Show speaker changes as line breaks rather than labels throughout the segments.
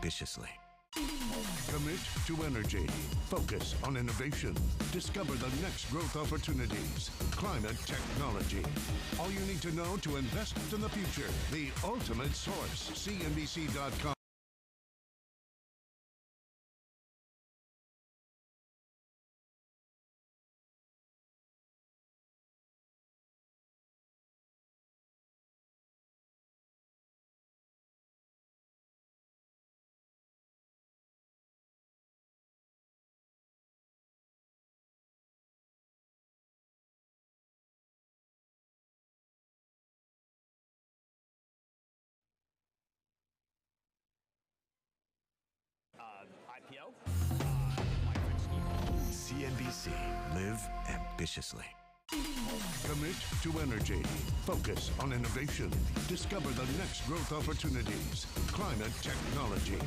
ambitiously.
Commit to energy. Focus on innovation. Discover the next growth opportunities. Climate technology. All you need to know to invest in the future. The ultimate source. CNBC.com.
IPO.
CNBC. Live ambitiously.
Commit to energy. Focus on innovation. Discover the next growth opportunities. Climate technology.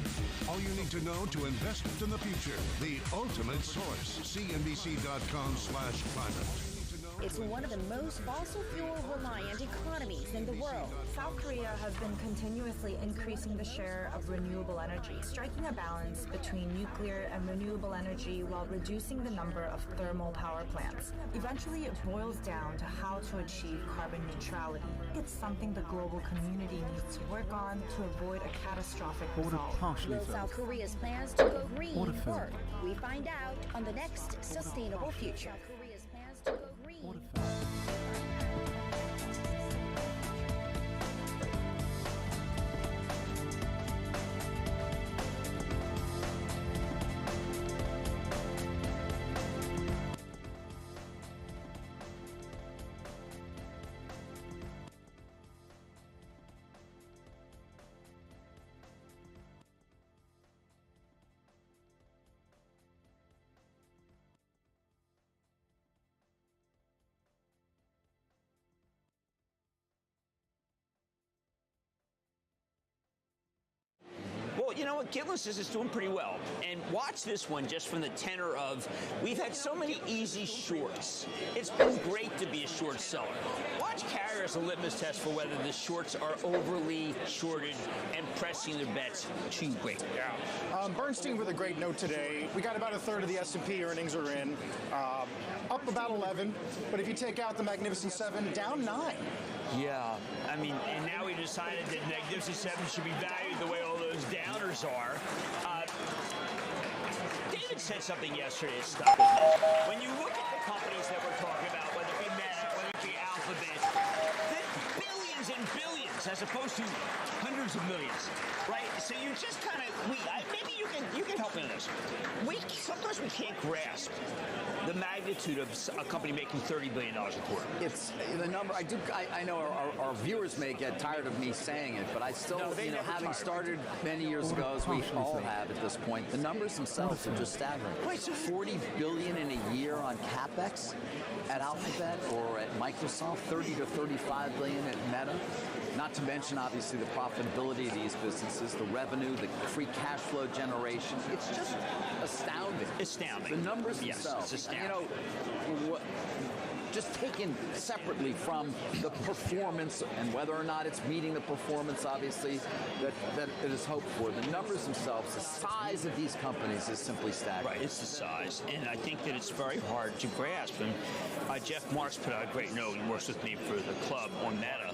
All you need to know to invest in the future. The ultimate source. CNBC.com/climate.
It's one of the most fossil fuel reliant economies in the world.
South Korea has been continuously increasing the share of renewable energy, striking a balance between nuclear and renewable energy while reducing the number of thermal power plants. Eventually, it boils down to how to achieve carbon neutrality. It's something the global community needs to work on to avoid a catastrophic result.
Will South Korea's plans to go green work? We find out on the next Sustainable Future. South Korea's plans to go green.
Well, you know what? Gillen says it's doing pretty well. And watch this one just from the tenor of, we've had so many easy shorts. It's been great to be a short seller. Watch Carrier as a litmus test for whether the shorts are overly shorted and pressing their bets too great.
Yeah. Bernstein with a great note today. We got about a third of the S&P earnings are in, up about 11. But if you take out the Magnificent Seven, down 9.
Yeah, I mean, and now we decided that Magnificent Seven should be valued the way all those downers are. David said something yesterday that stuck with me. When you look at the companies that we're talking about, whether it be Meta, whether it be Alphabet, they're billions and billions as opposed to hundreds of millions, right? So you just kind of, maybe you can help me on this. Sometimes we can't grasp the magnitude of a company making $30 billion a quarter.
It's the number. I know our viewers may get tired of me saying it, but I still, having started many years ago, as we all have at this point, the numbers themselves are just staggering.
Right, so
$40 billion in a year on capex at Alphabet or at Microsoft, 30 to 35 billion at Meta. Not to mention, obviously, the profitability of these businesses, the revenue, the free cash flow generation. It's just astounding.
Astounding.
The numbers themselves.
It's astounding.
Just taken separately from the performance and whether or not it's meeting the performance, obviously, that it is hoped for. The numbers themselves, the size of these companies is simply staggering.
Right, it's the size. And I think that it's very hard to grasp. And Jeff Marks put out a great note. He works with me for the club on Meta.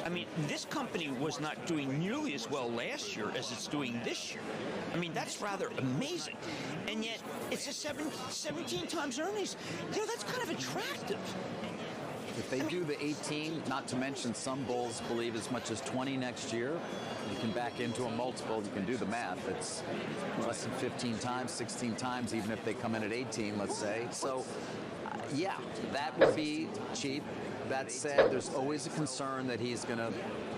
I mean, this company was not doing nearly as well last year as it's doing this year. I mean, that's rather amazing. And yet, it's a 17 times earnings. That's kind of attractive.
If they do the 18, not to mention some bulls believe as much as 20 next year, you can back into a multiple. You can do the math. It's less than 15 times, 16 times, even if they come in at 18, let's say. So, yeah, that would be cheap. That said, there's always a concern that he's going to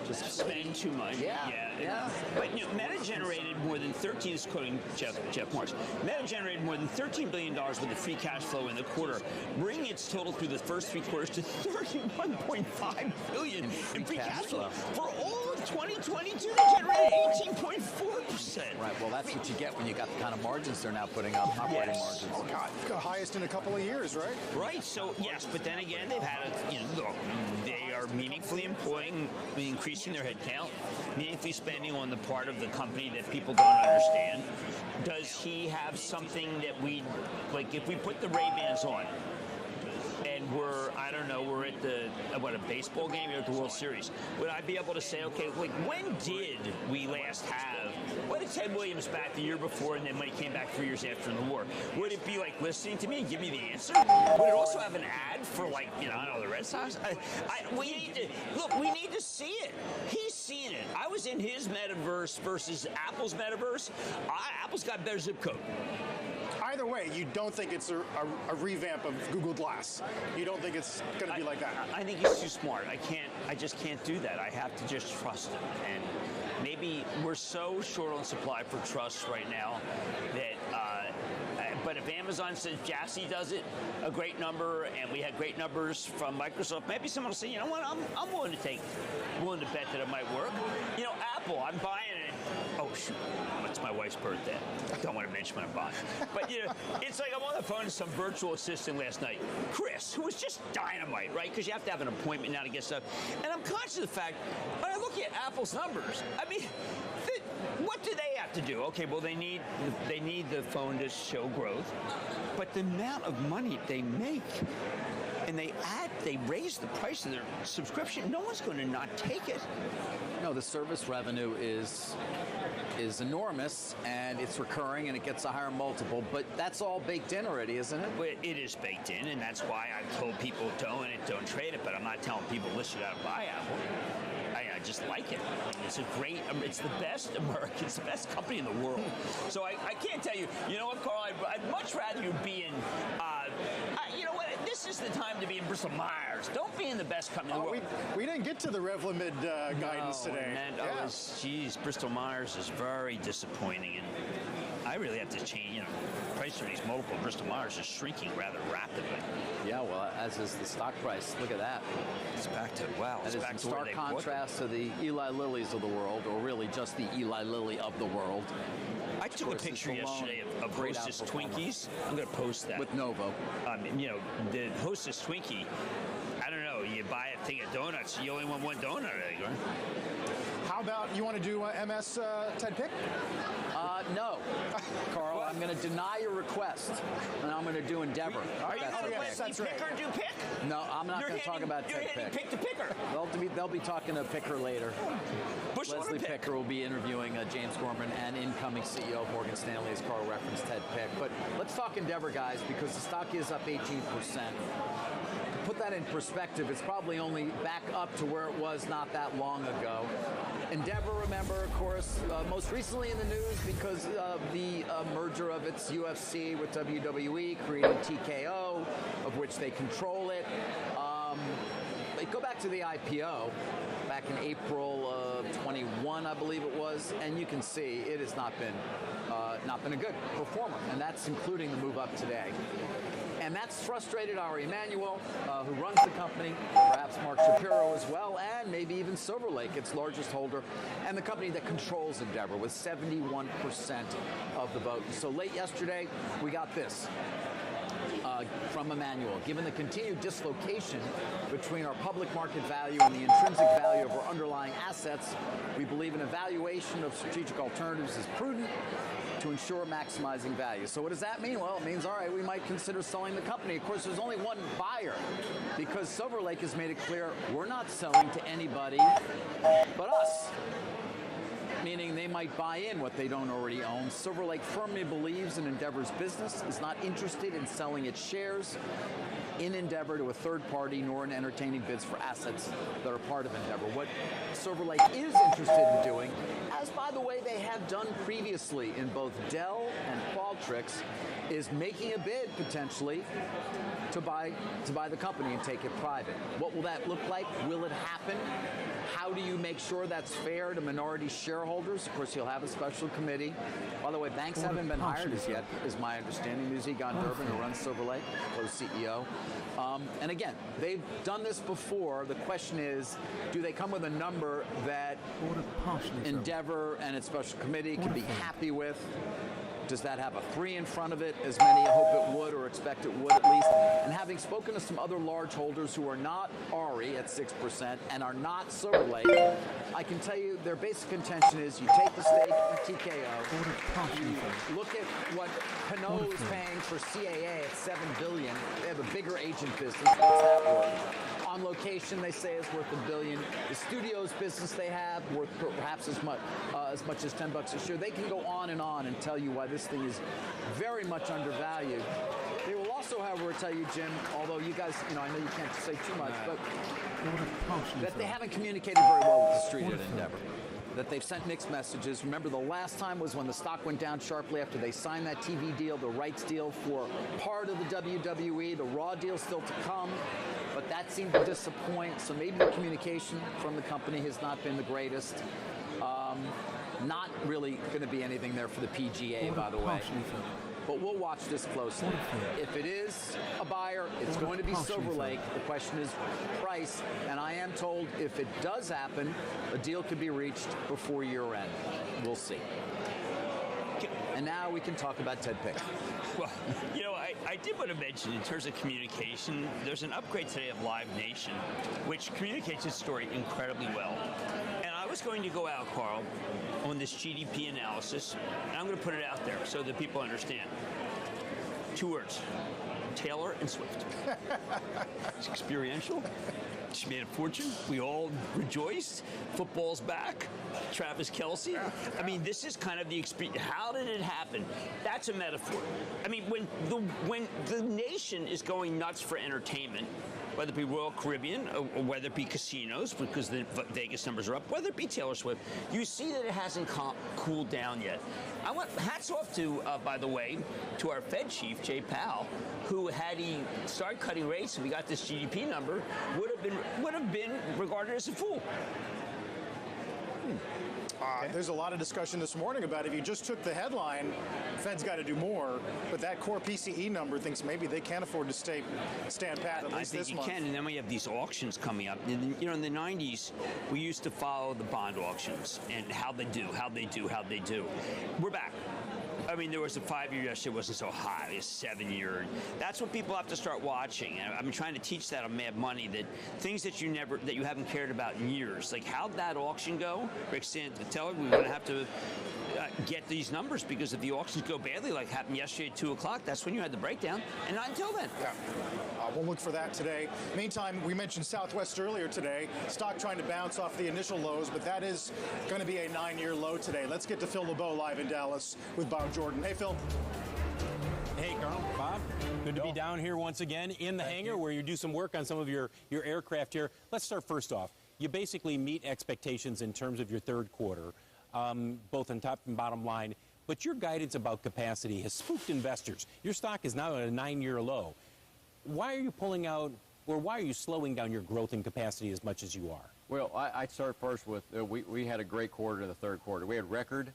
just
spend too much.
Yeah.
But Meta generated more than 13. This is quoting Jeff Marks. Meta generated more than $13 billion worth of free cash flow in the quarter, bringing its total through the first 3 quarters to $31.5 billion in free cash flow. For all of 2022, they generated 18.4%.
Right. Well, that's what you get when you got the kind of margins they're now putting up, operating margins.
Oh God, highest in a couple of years, right?
Right. So yes, but then again, they've had look, they are meaningfully increasing their headcount, meaningfully spending on the part of the company that people don't understand. Does he have something that we like? If we put the Ray-Bans on, and we're at a baseball game or at the World Series, would I be able to say, okay, like when did we last have? When did Ted Williams back the year before, and then when he came back 3 years after the war? Would it be like listening to me and give me the answer? Would it also have an ad for I don't know, the Red Sox? We need to see it. He's seen it. I was in his metaverse versus Apple's metaverse. Apple's got better zip code.
Either way, you don't think it's a revamp of Google Glass. You don't think it's going to be like that.
I think he's too smart. I just can't do that. I have to just trust him. And maybe we're so short on supply for trust right now that. But if Amazon says Jassy does it, a great number, and we had great numbers from Microsoft, maybe someone will say, you know what, I'm willing to bet that it might work. Apple, I'm buying it. Oh shoot, it's my wife's birthday. I don't want to mention what I'm buying. But it's like I'm on the phone to some virtual assistant last night, Chris, who was just dynamite, right? Because you have to have an appointment now to get stuff. And I'm conscious of the fact, when I look at Apple's numbers, I mean, what do they have to do? Okay, well, they need the phone to show growth, but the amount of money they make, and they raise the price of their subscription, no one's going to not take it.
No, the service revenue is enormous, and it's recurring, and it gets a higher multiple, but that's all baked in already, isn't it?
Well, it is baked in, and that's why I've told people don't trade it, but I'm not telling people, listen, you gotta buy Apple. I just like it. It's it's the best American, it's the best company in the world. So I can't tell you, you know what, Carl, I'd much rather you be in, you know what, this is the time to be in Bristol Myers. Don't be in the best company in the world.
We didn't get to the Revlimid guidance today.
Geez, Bristol Myers is very disappointing, and I really have to change, price earnings multiple Bristol Myers is shrinking rather rapidly.
Yeah, well, as is the stock price. Look at that.
It's back to, wow.
That is in stark contrast to the Eli Lillys of the world, or really just the Eli Lilly of the world.
I took a picture yesterday of Hostess Twinkies. I'm going to post that.
With Novo.
The Hostess Twinkie, I don't know, you buy a thing of donuts, you only want one donut, I think, right?
How about you want to do MS Ted Pick?
No, Carl. I'm going to deny your request, and I'm going to do Endeavor.
Are you going to let me pick or do pick?
No, I'm not going to talk about Ted Pick.
Pick to picker.
They'll be talking to Picker later. Leslie Picker will be interviewing James Gorman and incoming CEO of Morgan Stanley, as Carl referenced Ted Pick. But let's talk Endeavor, guys, because the stock is up 18%. To put that in perspective, it's probably only back up to where it was not that long ago. Endeavor, remember, of course, most recently in the news because of the merger of its UFC with WWE, creating TKO, of which they control it. Go back to the IPO back in April of 21, I believe it was, and you can see it has not been a good performer, and that's including the move up today. And that's frustrated Ari Emanuel, who runs the company, perhaps Mark Shapiro as well, and maybe even Silver Lake, its largest holder, and the company that controls Endeavor with 71% of the vote. So late yesterday, we got this. From Emmanuel. Given the continued dislocation between our public market value and the intrinsic value of our underlying assets, we believe an evaluation of strategic alternatives is prudent to ensure maximizing value. So what does that mean? Well, it means, all right, we might consider selling the company. Of course, there's only one buyer because Silver Lake has made it clear we're not selling to anybody but us. Meaning they might buy in what they don't already own. Silver Lake firmly believes in Endeavor's business, is not interested in selling its shares in Endeavor to a third party, nor in entertaining bids for assets that are part of Endeavor. What Silver Lake is interested in doing, as by the way they have done previously in both Dell and Qualtrics, is making a bid potentially to buy the company and take it private. What will that look like? Will it happen? How do you make sure that's fair to minority shareholders? Of course, you'll have a special committee. By the way, banks haven't been hired as yet, is my understanding. Egon Durbin, who runs Silver Lake, co-CEO. And again, they've done this before. The question is, do they come with a number that Endeavor and its special committee can be happy with? Does that have a 3 in front of it, as many hope it would or expect it would at least? And having spoken to some other large holders who are not ARI at 6% and are not Silver Lake, I can tell you their basic contention is you take the stake in TKO, you look at what Pinot is paying for CAA at $7 billion. They have a bigger agent business. What's that worth? On Location, they say is worth $1 billion. The studios business they have worth perhaps as much as $10 a share. They can go on and tell you why this thing is very much undervalued. They will also, however, tell you, Jim, although you guys, I know you can't say too much, but that they haven't communicated very well with the street at Endeavor. That they've sent mixed messages. Remember, the last time was when the stock went down sharply after they signed that TV deal, the rights deal for part of the WWE. The Raw deal still to come, but that seemed to disappoint. So maybe the communication from the company has not been the greatest. Not really going to be anything there for the PGA, by the way. But we'll watch this closely. If it is a buyer, it's going to be Silver Lake. The question is price. And I am told if it does happen, a deal could be reached before year end. We'll see. And now we can talk about Ted Pick.
Well, I did want to mention in terms of communication, there's an upgrade today of Live Nation, which communicates its story incredibly well. And I was going to go out, Carl, on this GDP analysis, and I'm going to put it out there so that people understand. 2 words, Taylor and Swift. It's experiential. She made a fortune. We all rejoiced. Football's back. Travis Kelce. I mean, this is kind of the experience. How did it happen? That's a metaphor. I mean, when the nation is going nuts for entertainment, whether it be Royal Caribbean or whether it be casinos, because the Vegas numbers are up, whether it be Taylor Swift, you see that it hasn't cooled down yet. I want hats off to, by the way, to our Fed chief, Jay Powell, who had he started cutting rates and we got this GDP number, would have been regarded as a fool.
There's a lot of discussion this morning about if you just took the headline, Fed's got to do more, but that core PCE number thinks maybe they can't afford to stand pat at least this month. I think you can,
and then we have these auctions coming up. In the 90s, we used to follow the bond auctions and how they do. We're back. I mean, there was a 5-year yesterday, wasn't so high. It was 7-year. That's what people have to start watching. And I've been trying to teach that on Mad Money, that things that you haven't cared about in years. Like, how'd that auction go? Rick Santelli, we're going to have to get these numbers, because if the auctions go badly, like happened yesterday at 2 o'clock, that's when you had the breakdown, and not until then.
Yeah. We'll look for that today. Meantime, we mentioned Southwest earlier today. Stock trying to bounce off the initial lows, but that is going to be a 9-year low today. Let's get to Phil LeBeau live in Dallas with Bob Jordan. Hey, Phil.
Hey, Carl, Bob. Good to be down here once again in the hangar where you do some work on some of your aircraft here. Let's start first off. You basically meet expectations in terms of your third quarter, both on top and bottom line. But your guidance about capacity has spooked investors. Your stock is now at a 9-year low. Why are you pulling out, or why are you slowing down your growth in capacity as much as you are?
Well, I'd start first with we had a great quarter in the third quarter. We had record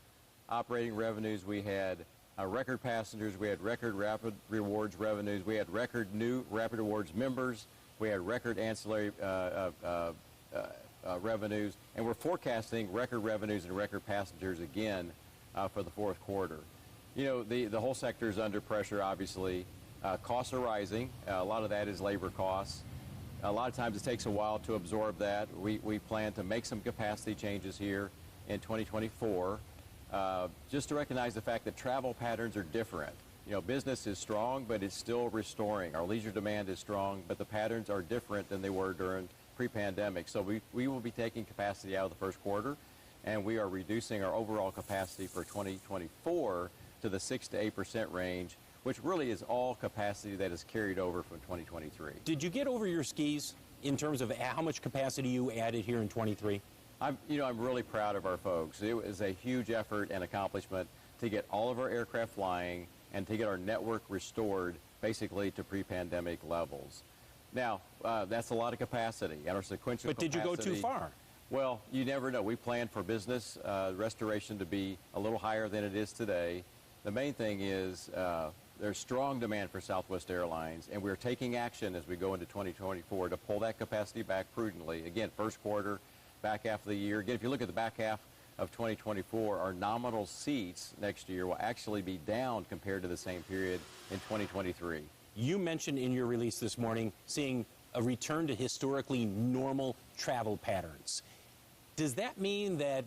operating revenues. We had record passengers. We had record Rapid Rewards revenues. We had record new Rapid Rewards members. We had record ancillary revenues. And we're forecasting record revenues and record passengers again for the fourth quarter. You know, the whole sector is under pressure, obviously. Costs are rising. A lot of that is labor costs. A lot of times it takes a while to absorb that. We plan to make some capacity changes here in 2024, just to recognize the fact that travel patterns are different. You know, business is strong, but it's still restoring. Our leisure demand is strong, but the patterns are different than they were during pre-pandemic. So we will be taking capacity out of the first quarter, and we are reducing our overall capacity for 2024 to the 6 to 8% range, which really is all capacity that is carried over from 2023.
Did you get over your skis in terms of how much capacity you added here in 23?
I'm really proud of our folks. It was a huge effort and accomplishment to get all of our aircraft flying and to get our network restored basically to pre-pandemic levels. Now, that's a lot of capacity and our sequential
capacity. But did you go too far?
Well, you never know. We planned for business restoration to be a little higher than it is today. The main thing is there's strong demand for Southwest Airlines, and we're taking action as we go into 2024 to pull that capacity back prudently. Again, first quarter, back half of the year. Again, if you look at the back half of 2024, our nominal seats next year will actually be down compared to the same period in 2023.
You mentioned in your release this morning seeing a return to historically normal travel patterns. Does that mean that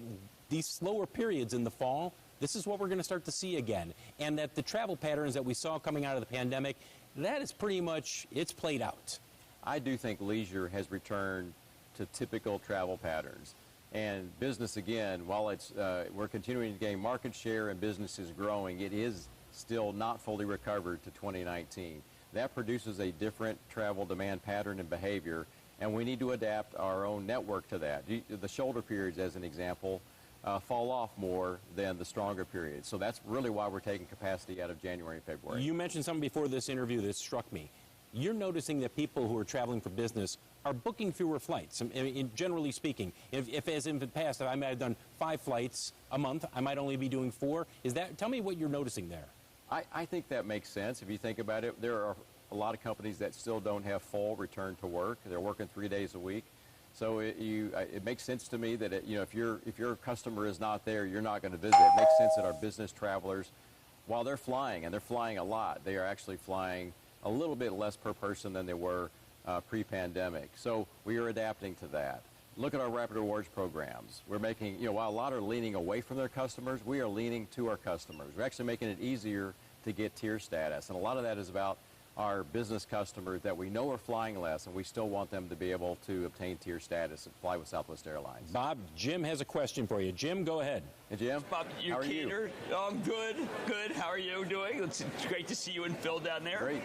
these slower periods in the fall, this is what we're going to start to see again, and that the travel patterns that we saw coming out of the pandemic, that is pretty much, it's played out?
I do think leisure has returned to typical travel patterns. And business, again, while it's we're continuing to gain market share and business is growing, it is still not fully recovered to 2019. That produces a different travel demand pattern and behavior, and we need to adapt our own network to that. The shoulder periods, as an example, fall off more than the stronger periods. So that's really why we're taking capacity out of January and February.
You mentioned something before this interview that struck me. You're noticing that people who are traveling for business are booking fewer flights. I mean, generally speaking, if as in the past, I might have done 5 flights a month, I might only be doing 4. Tell me what you're noticing there.
I think that makes sense. If you think about it, there are a lot of companies that still don't have full return to work. They're working 3 days a week. So it makes sense to me that if your customer is not there, you're not going to visit. It makes sense that our business travelers, while they're flying, and they're flying a lot, they are actually flying a little bit less per person than they were pre-pandemic. So we are adapting to that. Look at our Rapid Rewards programs. We're making, while a lot are leaning away from their customers, we are leaning to our customers. We're actually making it easier to get tier status. And a lot of that is about our business customers that we know are flying less, and we still want them to be able to obtain tier status and fly with Southwest Airlines.
Bob, Jim has a question for you. Jim, go ahead.
Hey, Jim.
Bob,
how are you?
Oh, I'm good. Good. How are you doing? It's great to see you and Phil down there.
Great.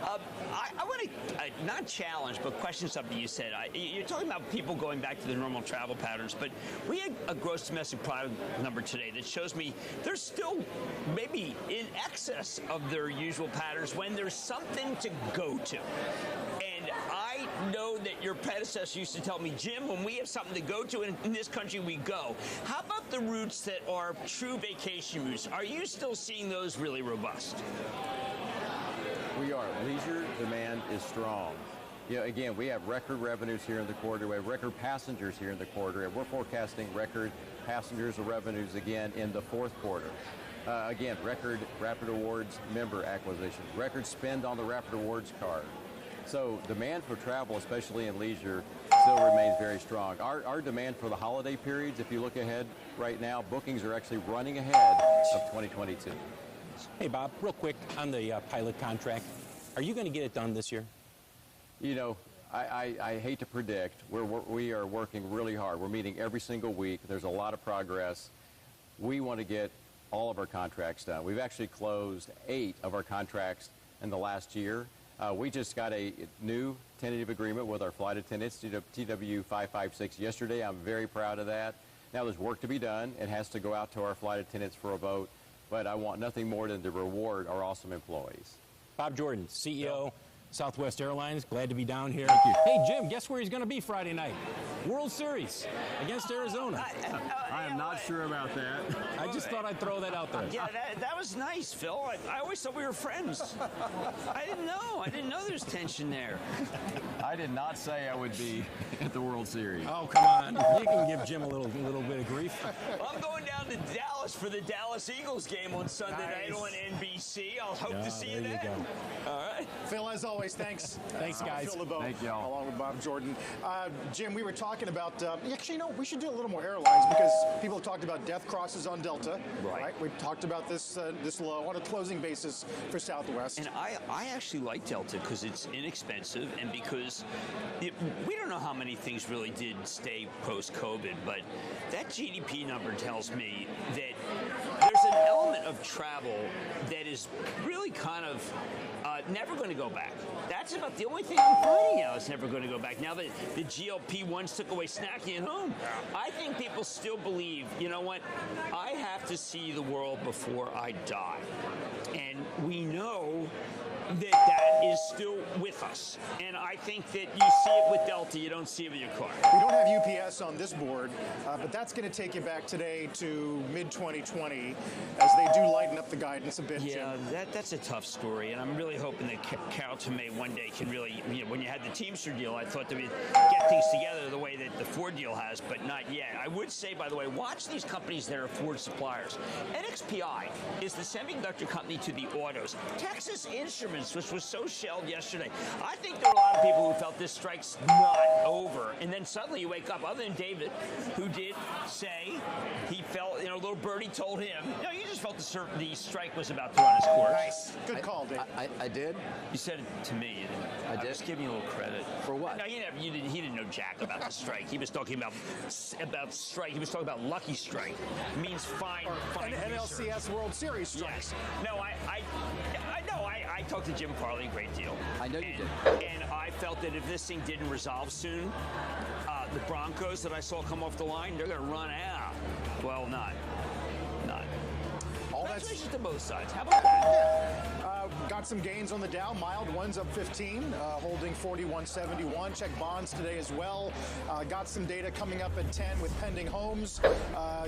I want to not challenge, but question something you said. You're talking about people going back to the normal travel patterns, but we had a gross domestic product number today that shows me they're still maybe in excess of their usual patterns when there's something to go to. And I know that your predecessor used to tell me, Jim, when we have something to go to in this country, we go. How about the routes that are true vacation routes? Are you still seeing those really robust?
We are. Leisure demand is strong. Again, we have record revenues here in the quarter. We have record passengers here in the quarter, and we're forecasting record passengers or revenues again in the fourth quarter. Again, record Rapid Rewards member acquisition, record spend on the Rapid Rewards card. So demand for travel, especially in leisure, still remains very strong. Our demand for the holiday periods, if you look ahead right now, bookings are actually running ahead of 2022.
Hey, Bob, real quick on the pilot contract. Are you going to get it done this year?
I hate to predict. We are working really hard. We're meeting every single week. There's a lot of progress. We want to get all of our contracts done. We've actually closed 8 of our contracts in the last year. We just got a new tentative agreement with our flight attendants, TW 556, yesterday. I'm very proud of that. Now there's work to be done. It has to go out to our flight attendants for a vote. But I want nothing more than to reward our awesome employees.
Bob Jordan, CEO, Southwest Airlines. Glad to be down here.
Thank you.
Hey, Jim, guess where he's going to be Friday night? World Series against Arizona.
I am not sure about that.
I just thought I'd throw that out there.
Yeah, that was nice, Phil. I always thought we were friends. I didn't know. I didn't know there's tension there.
I did not say I would be at the World Series.
Oh, come on. You can give Jim a little bit of grief.
Well, I'm going down to Dallas for the Dallas Eagles game on Sunday night on NBC. I'll hope to see you there.
There you go.
All right.
Phil, as always, thanks.
Thanks, guys.
Phil LeBeau,
Thank y'all.
along with Bob Jordan. Jim, we were talking about, actually, we should do a little more airlines because people have talked about death crosses on Delta. Right. We've talked about this low on a closing basis for Southwest.
And I actually like Delta because it's inexpensive and because we don't know how many things really did stay post-COVID, but that GDP number tells me that there's an element of travel that is really kind of never going to go back. That's about the only thing I'm finding out is never going to go back. Now that the GLP-1s took away snacking at home, I think people still believe, you know what, I have to see the world before I die. And we know that is still with us. us. And I think that you see it with Delta, you don't see it with your car.
We don't have UPS on this board, but that's going to take you back today to mid-2020 as they do lighten up the guidance a bit,
Yeah,
Jim.
that's a tough story, and I'm really hoping that Carrollton May one day can really, when you had the Teamster deal, I thought that we'd get things together the way that the Ford deal has, but not yet. I would say, by the way, watch these companies that are Ford suppliers. NXPI is the semiconductor company to the autos. Texas Instruments, which was so shelled yesterday. I think there are a lot of people who felt this strike's not over, and then suddenly you wake up, other than David, who did say he felt, little birdie told him, you just felt the strike was about to run its course.
Nice. Good call, Dave.
I did.
You said it to me.
I did.
I was giving you a little credit.
For what?
No, he didn't know jack about the strike. He was talking about strike. He was talking about Lucky Strike. It means fine
NLCS
research.
World Series strikes.
Yes. No, I talked to Jim Farley a great deal.
I know you
did. And I felt that if this thing didn't resolve soon, the Broncos that I saw come off the line, they're going to run out. Well, not. Congratulations to both sides. How about that?
Got some gains on the Dow. Mild ones up 15, holding 41.71. Check bonds today as well. Got some data coming up at 10 with pending homes.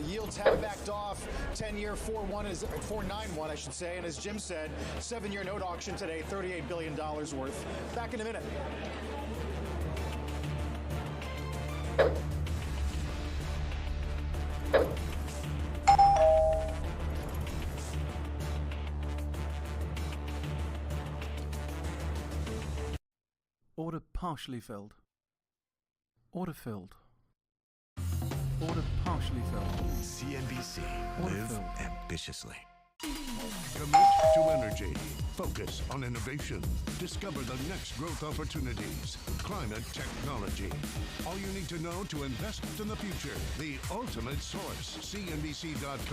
Yields have backed off. 10-year 4.91, I should say. And as Jim said, 7-year note auction today, $38 billion worth. Back in a minute.
Order partially filled. Order filled. Order partially filled.
CNBC.
Order
Live
filled.
ambitiously.
Commit to energy. Focus on innovation. Discover the next growth opportunities. Climate technology. All you need to know to invest in the future. The ultimate source. CNBC.com.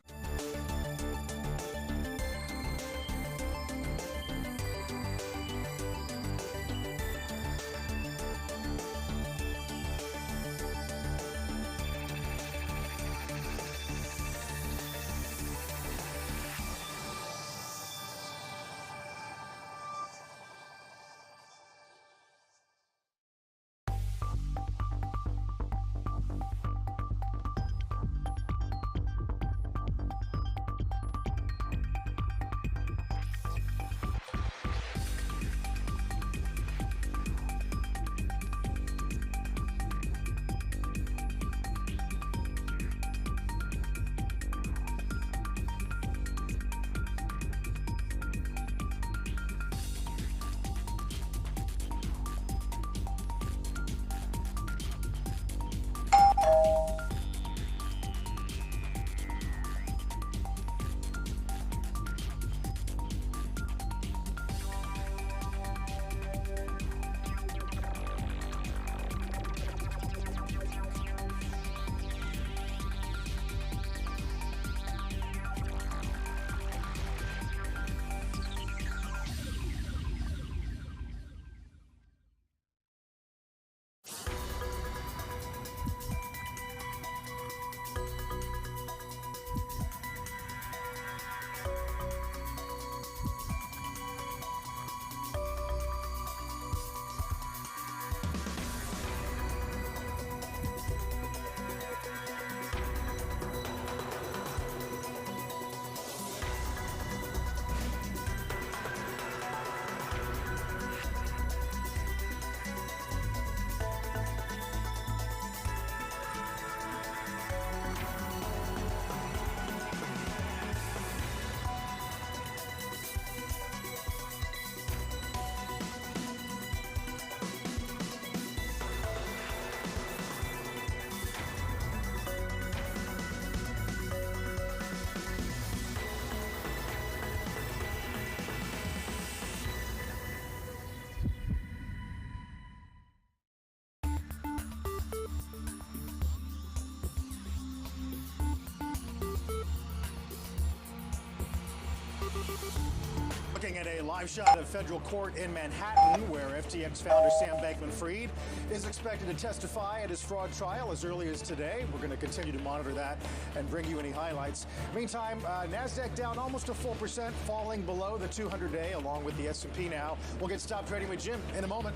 Looking at a live shot of federal court in Manhattan, where FTX founder Sam Bankman-Fried is expected to testify at his fraud trial as early as today. We're going to continue to monitor that and bring you any highlights. Meantime, NASDAQ down almost a full percent, falling below the 200-day, along with the S&P now. We'll get Stop Trading with Jim in a moment.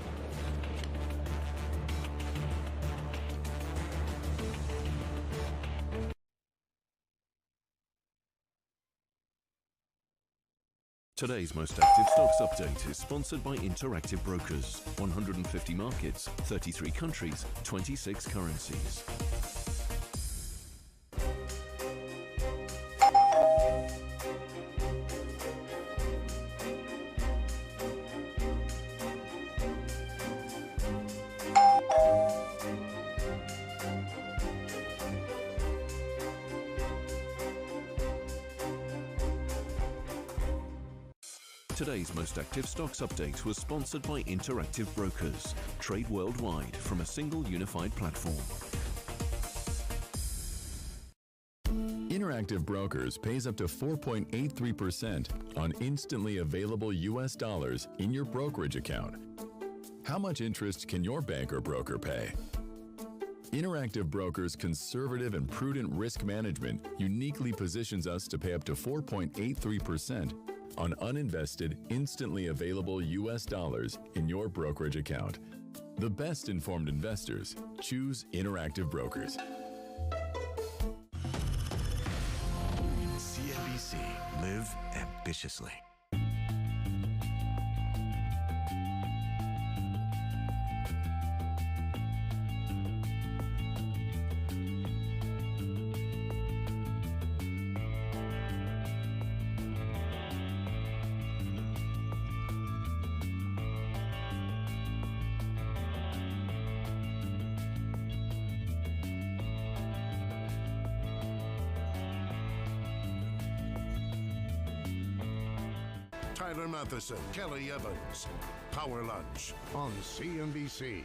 Today's Most Active Stocks Update is sponsored by Interactive Brokers. 150 markets, 33 countries, 26 currencies. Today's Most Active Stocks Update was sponsored by Interactive Brokers. Trade worldwide from a single unified platform.
Interactive Brokers pays up to 4.83% on instantly available U.S. dollars in your brokerage account. How much interest can your bank or broker pay? Interactive Brokers' conservative and prudent risk management uniquely positions us to pay up to 4.83% on uninvested, instantly available U.S. dollars in your brokerage account. The best informed investors choose Interactive Brokers.
CNBC. Live ambitiously.
Tyler Matheson, Kelly Evans. Power Lunch on CNBC.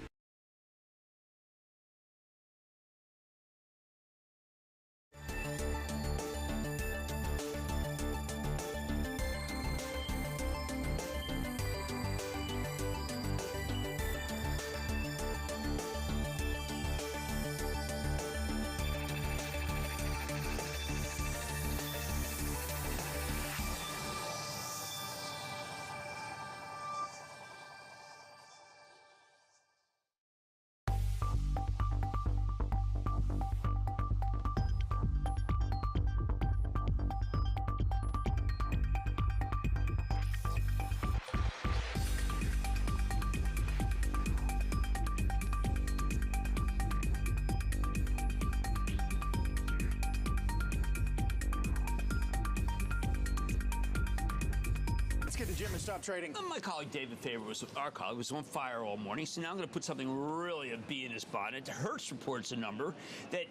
Get to Jim and Stop Trading.
My colleague David Faber our colleague was on fire all morning, so now I'm going to put something really a bee in his bonnet. Hertz reports a number that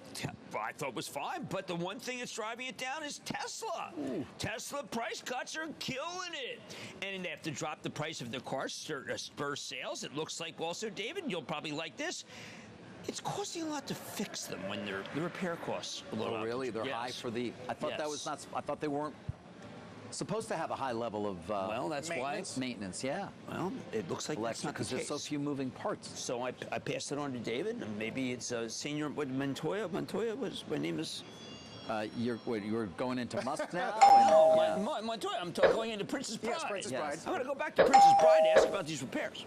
I thought was fine, but the one thing that's driving it down is Tesla. Ooh. Tesla price cuts are killing it, and they have to drop the price of their cars to spur sales. It looks like also, David, you'll probably like this. It's costing a lot to fix them when the repair costs a little.
Oh, really? They're high for the. I thought that was not. I thought they weren't supposed to have a high level of
well, that's
maintenance. Yeah.
Well, it looks like that's not
because
the case.
there's so few moving parts.
So I passed it on to David, and maybe it's Senior Montoya. Montoya was my name is.
You're going into Musk now?
No, Montoya. I'm going into Princess Bride.
Yes, Princess Bride.
I'm going to go back to Princess Bride to ask about these repairs.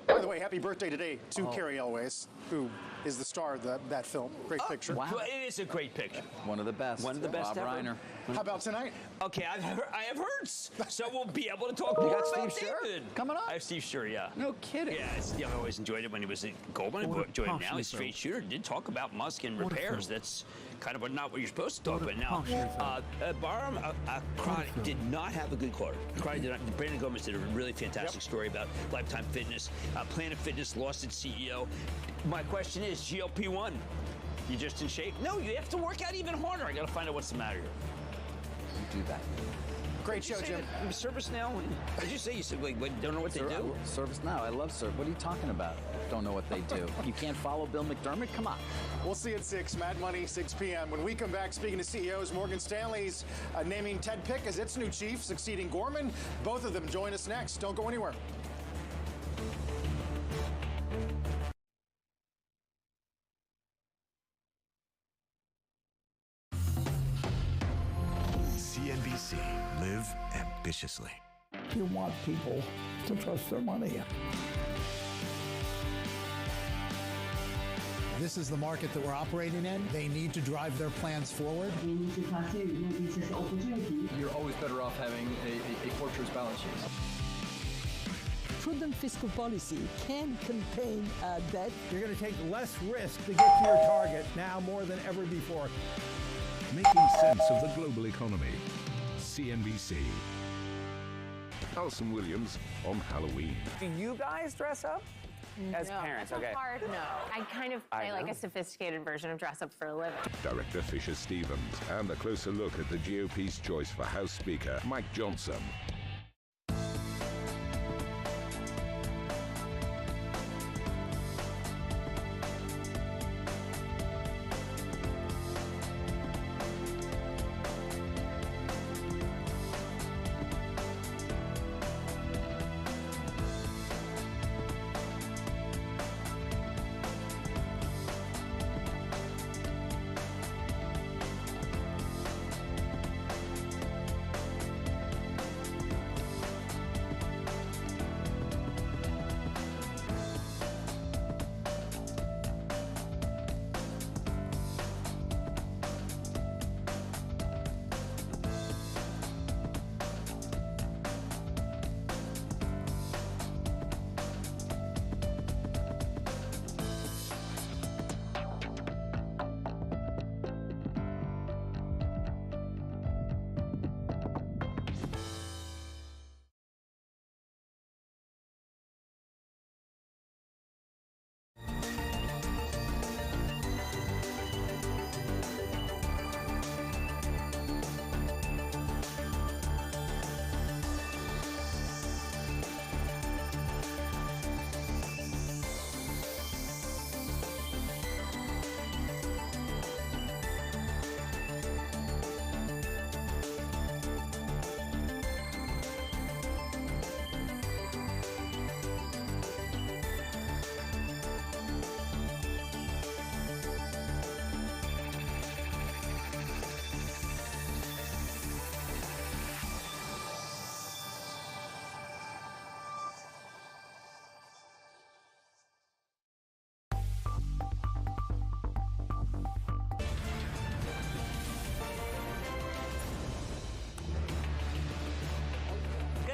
By the way, happy birthday today to Carrie Elways, who is the star of that film. Great picture.
Wow. Well, it is a great picture.
One of the best.
One of the best
Bob
ever.
Reiner.
How about tonight?
Okay, I have Hertz, so we'll be able to talk more
got
about
Steve
David.
Scher coming up?
I have Steve Scher, yeah.
No kidding.
Yeah, I always enjoyed it when he was at Goldman. I enjoyed him now. He's a straight shooter. Did talk about Musk and repairs. That's kind of not what you're supposed to talk about now. Barham did not have a good quarter. Brandon Gomez did a really fantastic story about Lifetime Fitness. Planet Fitness lost its CEO. My question is, GLP-1, you just in shape? No, you have to work out even harder. I got to find out what's the matter here.
You do that.
Great show, Jim.
ServiceNow? Did you say you said, wait, don't know what they do?
ServiceNow. I love Service. What are you talking about? Don't know what they do. You can't follow Bill McDermott? Come on.
We'll see you at 6. Mad Money, 6 p.m. When we come back, speaking to CEOs, Morgan Stanley's naming Ted Pick as its new chief, succeeding Gorman. Both of them join us next. Don't go anywhere.
CNBC. Live ambitiously.
You want people to trust their money.
This is the market that we're operating in. They need to drive their plans forward.
We need to pursue business opportunities.
You're always better off having a fortress balance sheet.
Prudent fiscal policy can contain debt.
You're going to take less risk to get to your target now more than ever before.
Making sense of the global economy. CNBC. Alison Williams on Halloween.
Do you guys dress up? As parents,
that's
okay.
Hard, no. I kind of play like a sophisticated version of dress up for a living.
Director Fisher Stevens. And a closer look at the GOP's choice for House Speaker Mike Johnson.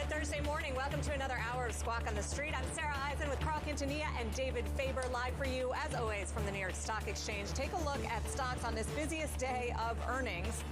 Thursday morning. Welcome to another hour of Squawk on the Street. I'm Sarah Eisen with Carl Quintanilla and David Faber live for you, as always, from the New York Stock Exchange. Take a look at stocks on this busiest day of earnings.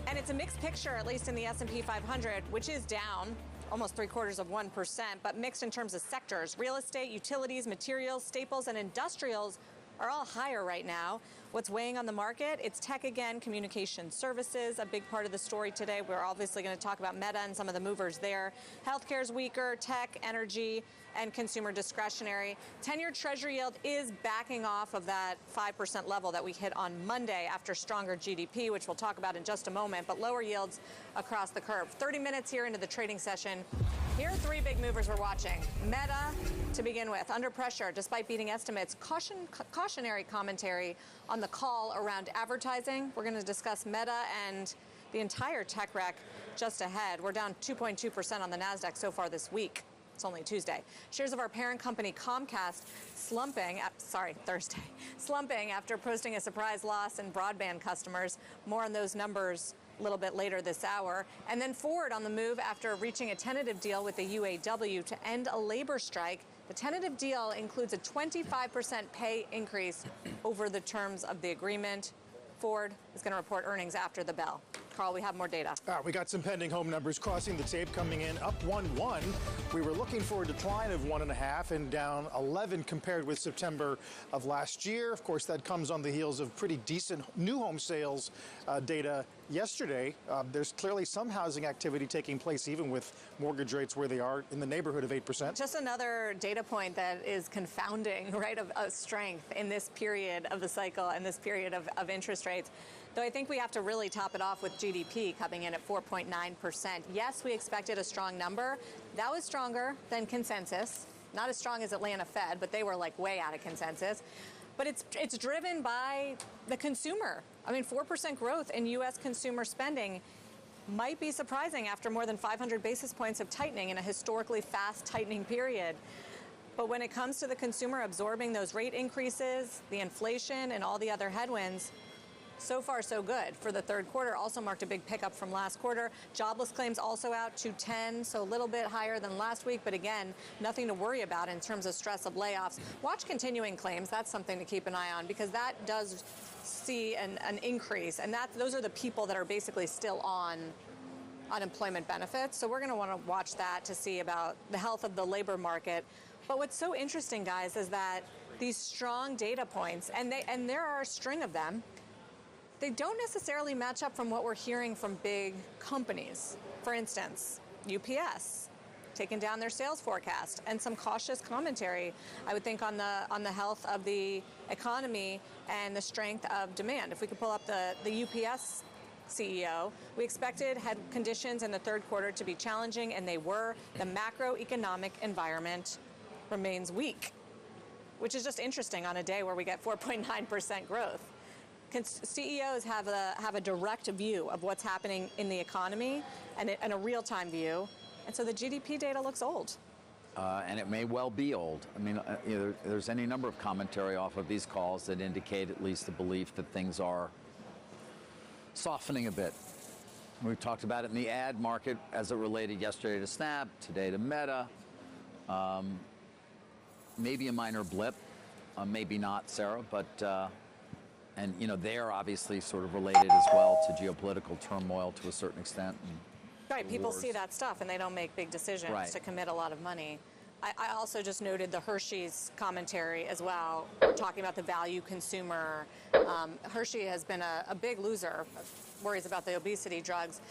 And it's a mixed picture, at least in the S&P 500, which is down almost 0.75%, but mixed in terms of sectors. Real estate, utilities, materials, staples, and industrials are all higher right now. What's weighing on the market? It's tech again, communication services, a big part of the story today. We're obviously going to talk about Meta and some of the movers there. Healthcare's weaker, tech, energy, and consumer discretionary. 10-year Treasury yield is backing off of that 5% level that we hit on Monday after stronger GDP, which we'll talk about in just a moment, but lower yields across the curve. 30 minutes here into the trading session. Here are three big movers we're watching. Meta, to begin with, under pressure despite beating estimates. Cautionary commentary on the call around advertising. We're going to discuss Meta and the entire tech wreck just ahead. We're down 2.2% on the NASDAQ so far this week. It's only Tuesday. Shares of our parent company Comcast Thursday, slumping after posting a surprise loss in broadband customers. More on those numbers a little bit later this hour. And then Ford on the move after reaching a tentative deal with the UAW to end a labor strike. The tentative deal includes a 25% pay increase over the terms of the agreement. Ford is going to report earnings after the bell. Carl, we have more data.
We got some pending home numbers crossing the tape, coming in up 1.1. We were looking for a decline of 1.5 and down 11 compared with September of last year. Of course, that comes on the heels of pretty decent new home sales data yesterday. There's clearly some housing activity taking place, even with mortgage rates where they are in the neighborhood of 8%.
Just another data point that is confounding, right, of strength in this period of the cycle and this period of interest rates. Though I think we have to really top it off with GDP coming in at 4.9%. Yes, we expected a strong number. That was stronger than consensus. Not as strong as Atlanta Fed, but they were like way out of consensus. But it's driven by the consumer. I mean, 4% growth in U.S. consumer spending might be surprising after more than 500 basis points of tightening in a historically fast tightening period. But when it comes to the consumer absorbing those rate increases, the inflation, and all the other headwinds, so far, so good. For the third quarter, also marked a big pickup from last quarter. Jobless claims also out 210, so a little bit higher than last week, but again, nothing to worry about in terms of stress of layoffs. Watch continuing claims. That's something to keep an eye on because that does see an increase, and those are the people that are basically still on unemployment benefits. So we're going to want to watch that to see about the health of the labor market. But what's so interesting, guys, is that these strong data points, and there are a string of them, they don't necessarily match up from what we're hearing from big companies. For instance, UPS taking down their sales forecast and some cautious commentary, I would think, on the health of the economy and the strength of demand. If we could pull up the UPS CEO, we expected conditions in the third quarter to be challenging, and they were. The macroeconomic environment remains weak, which is just interesting on a day where we get 4.9% growth. CEOs have a direct view of what's happening in the economy and a real-time view, and so the GDP data looks old.
And it may well be old. I mean, there's any number of commentary off of these calls that indicate at least the belief that things are softening a bit. We talked about it in the ad market as it related yesterday to Snap, today to Meta. Maybe a minor blip, maybe not, Sarah, but and they're obviously sort of related as well to geopolitical turmoil to a certain extent.
Right, people see that stuff and they don't make big decisions to commit a lot of money. I also just noted the Hershey's commentary as well, talking about the value consumer. Hershey has been a big loser, worries about the obesity drugs.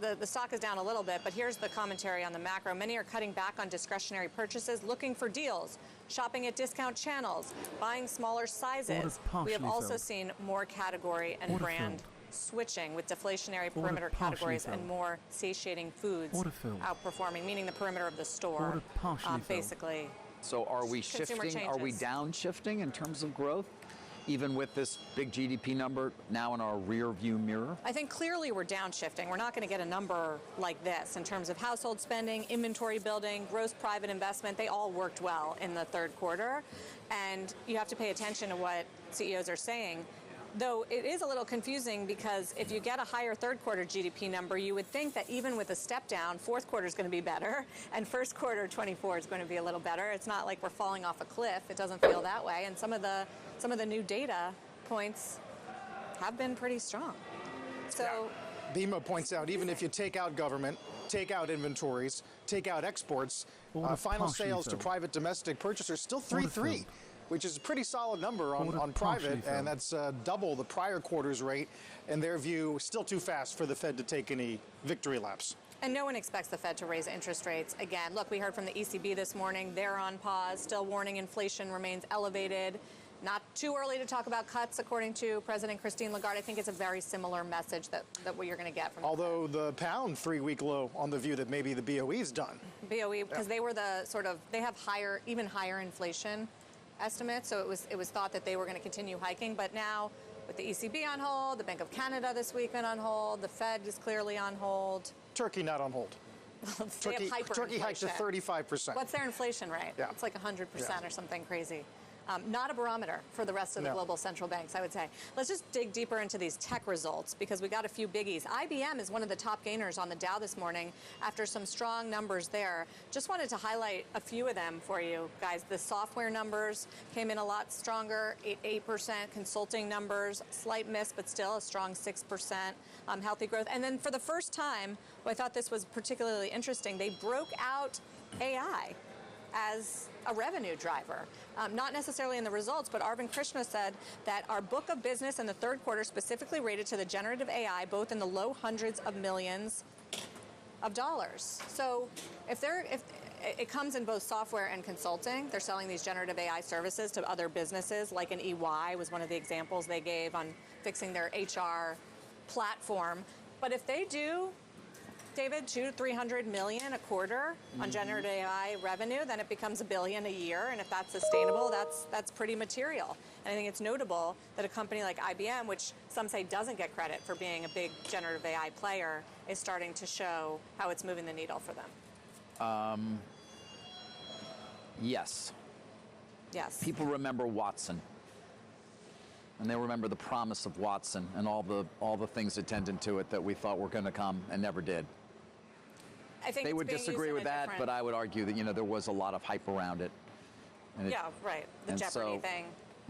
The stock is down a little bit, but here's the commentary on the macro. Many are cutting back on discretionary purchases, looking for deals, shopping at discount channels, buying smaller sizes. We have also seen more category and brand switching with deflationary perimeter categories and more satiating foods outperforming, meaning the perimeter of the store, basically.
So are we shifting? Are we downshifting in terms of growth? Even with this big GDP number now in our rear view mirror?
I think clearly we're downshifting. We're not going to get a number like this in terms of household spending, inventory building, gross private investment. They all worked well in the third quarter. And you have to pay attention to what CEOs are saying. Though it is a little confusing because if you get a higher third quarter GDP number, you would think that even with a step down, fourth quarter is going to be better and first quarter 24 is going to be a little better. It's not like we're falling off a cliff. It doesn't feel that way. And some of the new data points have been pretty strong. So
BMO points out, even if you take out government, take out inventories, take out exports, final sales to private domestic purchasers still 3.3. Which is a pretty solid number on private, and that's double the prior quarter's rate. In their view, still too fast for the Fed to take any victory laps.
And no one expects the Fed to raise interest rates again. Look, we heard from the ECB this morning. They're on pause, still warning inflation remains elevated. Not too early to talk about cuts, according to President Christine Lagarde. I think it's a very similar message that what you're going to get from
Although the pound 3-week low on the view that maybe the BOE's done.
BOE, because they were they have even higher inflation estimates, so it was thought that they were going to continue hiking, but now with the ECB on hold, the Bank of Canada this week been on hold, the Fed is clearly on hold.
Turkey not on hold. Turkey hiked to 35%.
What's their inflation rate?
Yeah.
It's like 100% or something crazy. Not a barometer for the rest of the global central banks, I would say. Let's just dig deeper into these tech results because we got a few biggies. IBM is one of the top gainers on the Dow this morning after some strong numbers there. Just wanted to highlight a few of them for you guys. The software numbers came in a lot stronger, 8%. Consulting numbers, slight miss, but still a strong 6%. Healthy growth. And then for the first time, I thought this was particularly interesting, they broke out AI as a revenue driver. Not necessarily in the results, but Arvind Krishna said that our book of business in the third quarter specifically rated to the generative AI, both in the low hundreds of millions of dollars. So if it comes in both software and consulting, they're selling these generative AI services to other businesses, like an EY was one of the examples they gave on fixing their HR platform. But if they do, David, $200 to $300 million a quarter on generative AI revenue, then it becomes $1 billion a year, and if that's sustainable, that's pretty material. And I think it's notable that a company like IBM, which some say doesn't get credit for being a big generative AI player, is starting to show how it's moving the needle for them.
Yes.
Yes.
People remember Watson. And they remember the promise of Watson and all the things attendant to it that we thought were going to come and never did.
I think
they would disagree with that, but I would argue that there was a lot of hype around it. And
yeah, right. The Jeopardy thing.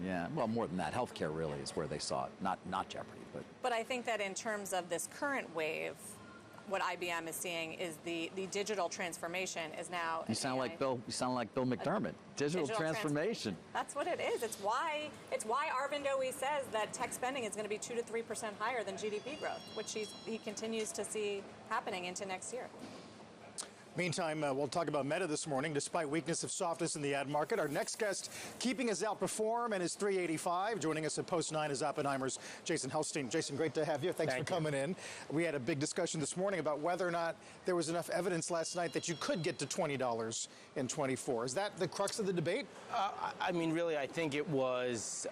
Yeah, well, more than that, healthcare really is where they saw it, not Jeopardy, but.
But I think that in terms of this current wave, what IBM is seeing is the digital transformation is now.
You sound like Bill McDermott. Digital transformation.
That's what it is. It's why Arvind always says that tech spending is going to be 2 to 3% higher than GDP growth, which he continues to see happening into next year.
Meantime, we'll talk about Meta this morning. Despite weakness of softness in the ad market, our next guest keeping his outperform and his 385. Joining us at Post 9 is Oppenheimer's Jason Helfstein. Jason, great to have you. Thanks for coming in. We had a big discussion this morning about whether or not there was enough evidence last night that you could get to $20 in 24. Is that the crux of the debate?
I mean, really, I think it was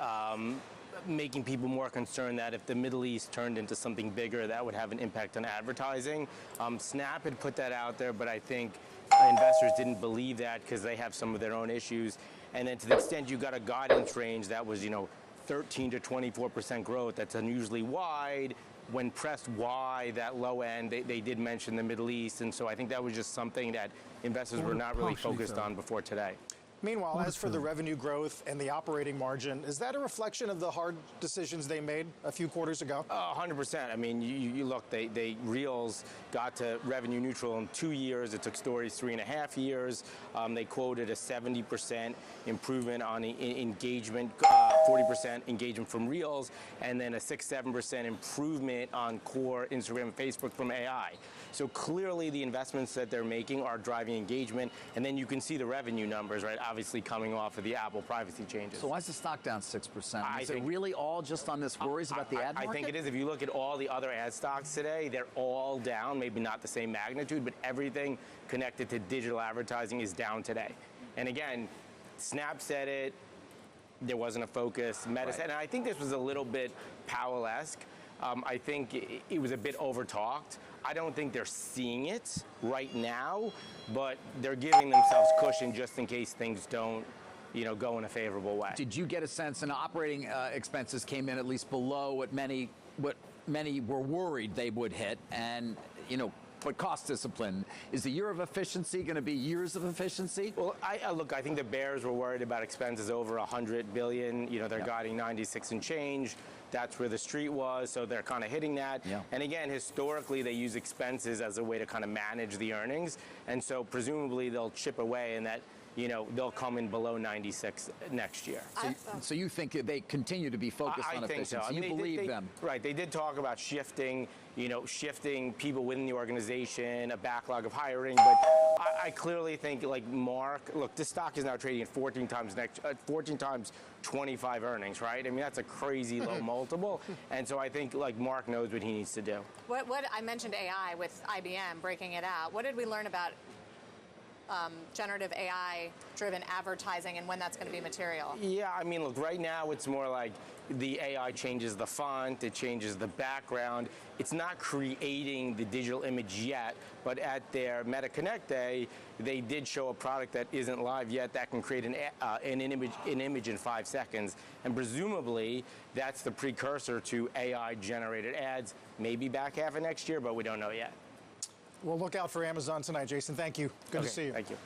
making people more concerned that if the Middle East turned into something bigger, that would have an impact on advertising. Snap had put that out there, but I think investors didn't believe that because they have some of their own issues. And then to the extent you got a guidance range that was, 13 to 24% growth, that's unusually wide. When pressed why that low end, they did mention the Middle East. And so I think that was just something that investors were not really focused on before today.
Meanwhile, as for the revenue growth and the operating margin, is that a reflection of the hard decisions they made a few quarters ago?
100%. I mean, you look, Reels got to revenue neutral in 2 years. It took Stories 3.5 years. They quoted a 70% improvement on engagement, 40% engagement from Reels, and then a 6-7% improvement on core Instagram and Facebook from AI. So clearly the investments that they're making are driving engagement, and then you can see the revenue numbers, right? Obviously coming off of the Apple privacy changes.
So why is the stock down 6%? Is it really all just on this worries about the ad market?
I think it is. If you look at all the other ad stocks today, they're all down, maybe not the same magnitude, but everything connected to digital advertising is down today. And again, Snap said it, there wasn't a focus. Meta said, and I think this was a little bit Powell-esque. I think it was a bit over-talked. I don't think they're seeing it right now, but they're giving themselves cushion just in case things don't, go in a favorable way.
Did you get a sense, and operating expenses came in at least below what many were worried they would hit, and, but cost discipline. Is the year of efficiency going to be years of efficiency?
Well, I think the bears were worried about expenses over $100 billion. They're guiding 96 and change. That's where the street was, so they're kind of hitting that. Yeah. And again, historically, they use expenses as a way to kind of manage the earnings, and so presumably they'll chip away, and that they'll come in below 96 next year.
So you think they continue to be focused on efficiency?
I mean,
you believe them?
Right. They did talk about shifting people within the organization, a backlog of hiring, but I clearly think, like Mark, look, this stock is now trading at 14 times 25 earnings, right? I mean, that's a crazy low multiple, and so I think, like, Mark knows what he needs to do.
What I mentioned AI with IBM, breaking it out. What did we learn about generative AI-driven advertising and when that's going to be material?
Yeah, I mean, look, right now it's more like the AI changes the font, it changes the background. It's not creating the digital image yet, but at their Meta Connect Day, they did show a product that isn't live yet that can create an image in 5 seconds. And presumably, that's the precursor to AI-generated ads, maybe back half of next year, but we don't know yet.
We'll look out for Amazon tonight, Jason. Thank you. Good to see you.
Thank you.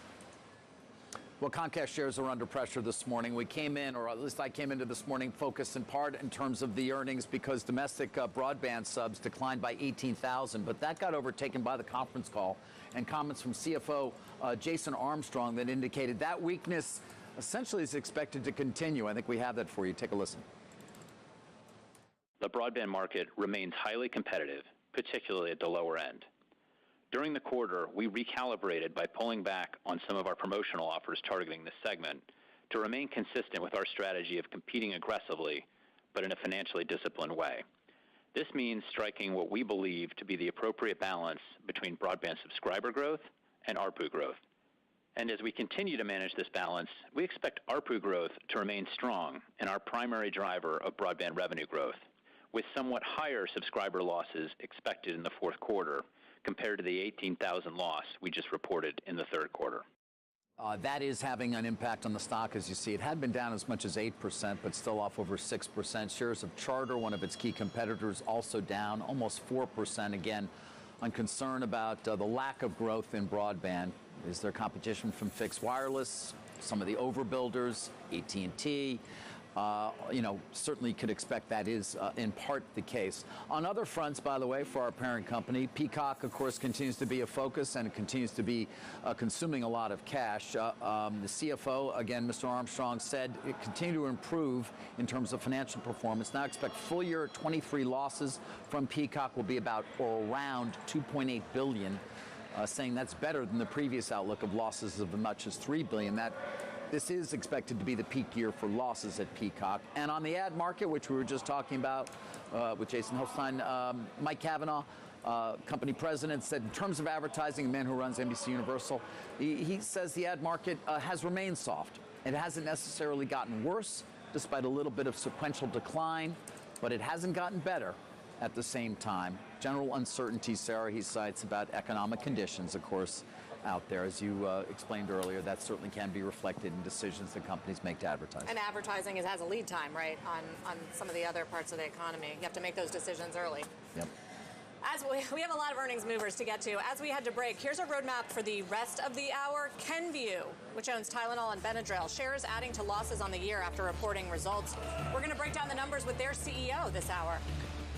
Well, Comcast shares are under pressure this morning. We came in, or at least I came into this morning, focused in part in terms of the earnings because domestic broadband subs declined by 18,000. But that got overtaken by the conference call and comments from CFO Jason Armstrong that indicated that weakness essentially is expected to continue. I think we have that for you. Take a listen.
The broadband market remains highly competitive, particularly at the lower end. During the quarter, we recalibrated by pulling back on some of our promotional offers targeting this segment to remain consistent with our strategy of competing aggressively, but in a financially disciplined way. This means striking what we believe to be the appropriate balance between broadband subscriber growth and ARPU growth. And as we continue to manage this balance, we expect ARPU growth to remain strong and our primary driver of broadband revenue growth, with somewhat higher subscriber losses expected in the fourth quarter compared to the 18,000 loss we just reported in the third quarter.
That is having an impact on the stock, as you see. It had been down as much as 8%, but still off over 6%. Shares of Charter, one of its key competitors, also down almost 4%, again, on concern about the lack of growth in broadband. Is there competition from fixed wireless? Some of the overbuilders, AT&T, certainly could expect that is in part the case. On other fronts, by the way, for our parent company, Peacock, of course, continues to be a focus and it continues to be consuming a lot of cash. The CFO, again, Mr. Armstrong, said it continued to improve in terms of financial performance. Now expect full year 23 losses from Peacock will be about or around $2.8 billion, saying that's better than the previous outlook of losses of as much as $3 billion. This is expected to be the peak year for losses at Peacock. And on the ad market, which we were just talking about with Jason Helfstein, Mike Cavanaugh, company president, said in terms of advertising, a man who runs NBC Universal, he says the ad market has remained soft. It hasn't necessarily gotten worse, despite a little bit of sequential decline, but it hasn't gotten better at the same time. General uncertainty, Sarah, he cites about economic conditions, of course, out there. As you explained earlier, that certainly can be reflected in decisions that companies make to advertise.
And advertising has a lead time, right, on some of the other parts of the economy. You have to make those decisions early.
Yep.
As we have a lot of earnings movers to get to. As we head to break, here's a roadmap for the rest of the hour. Kenvue, which owns Tylenol and Benadryl, shares adding to losses on the year after reporting results. We're going to break down the numbers with their CEO this hour.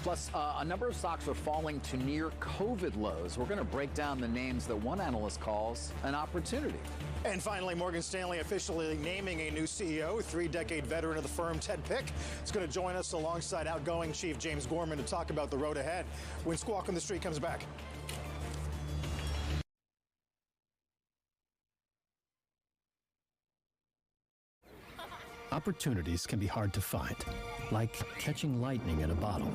Plus, a number of stocks are falling to near COVID lows. We're going to break down the names that one analyst calls an opportunity.
And finally, Morgan Stanley officially naming a new CEO, 3-decade veteran of the firm, Ted Pick. Is going to join us alongside outgoing Chief James Gorman to talk about the road ahead when Squawk on the Street comes back.
Opportunities can be hard to find, like catching lightning in a bottle.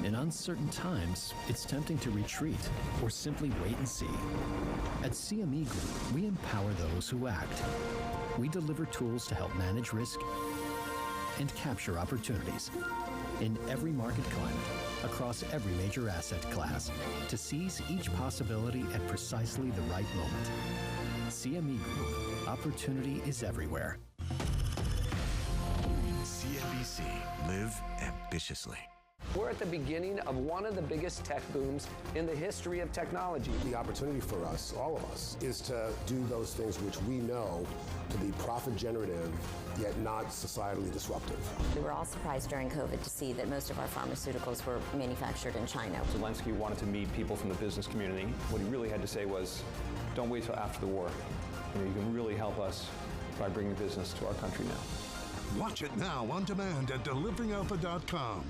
In uncertain times, it's tempting to retreat or simply wait and see. At CME Group, we empower those who act. We deliver tools to help manage risk and capture opportunities in every market climate, across every major asset class, to seize each possibility at precisely the right moment. CME Group, opportunity is everywhere.
CNBC, live ambitiously.
We're at the beginning of one of the biggest tech booms in the history of technology.
The opportunity for us, all of us, is to do those things which we know to be profit generative, yet not societally disruptive.
We were all surprised during COVID to see that most of our pharmaceuticals were manufactured in China.
Zelensky wanted to meet people from the business community. What he really had to say was, don't wait till after the war. You can really help us by bringing business to our country now.
Watch it now on demand at deliveryalpha.com.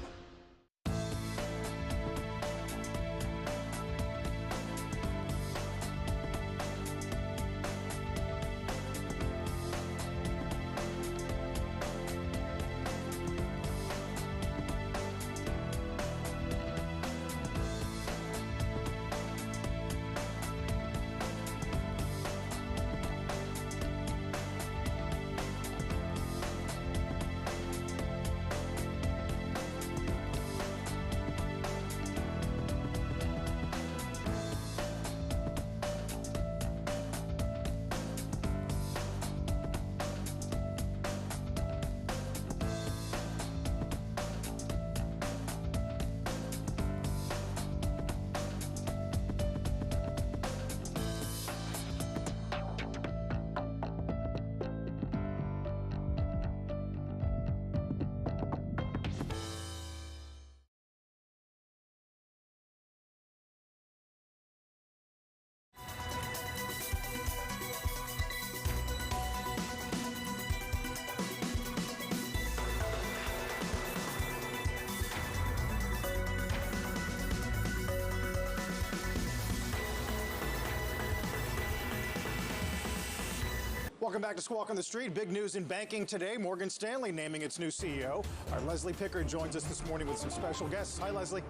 Welcome back to Squawk on the Street. Big news in banking today. Morgan Stanley naming its new CEO. Our Leslie Pickard joins us this morning with some special guests. Hi, Leslie.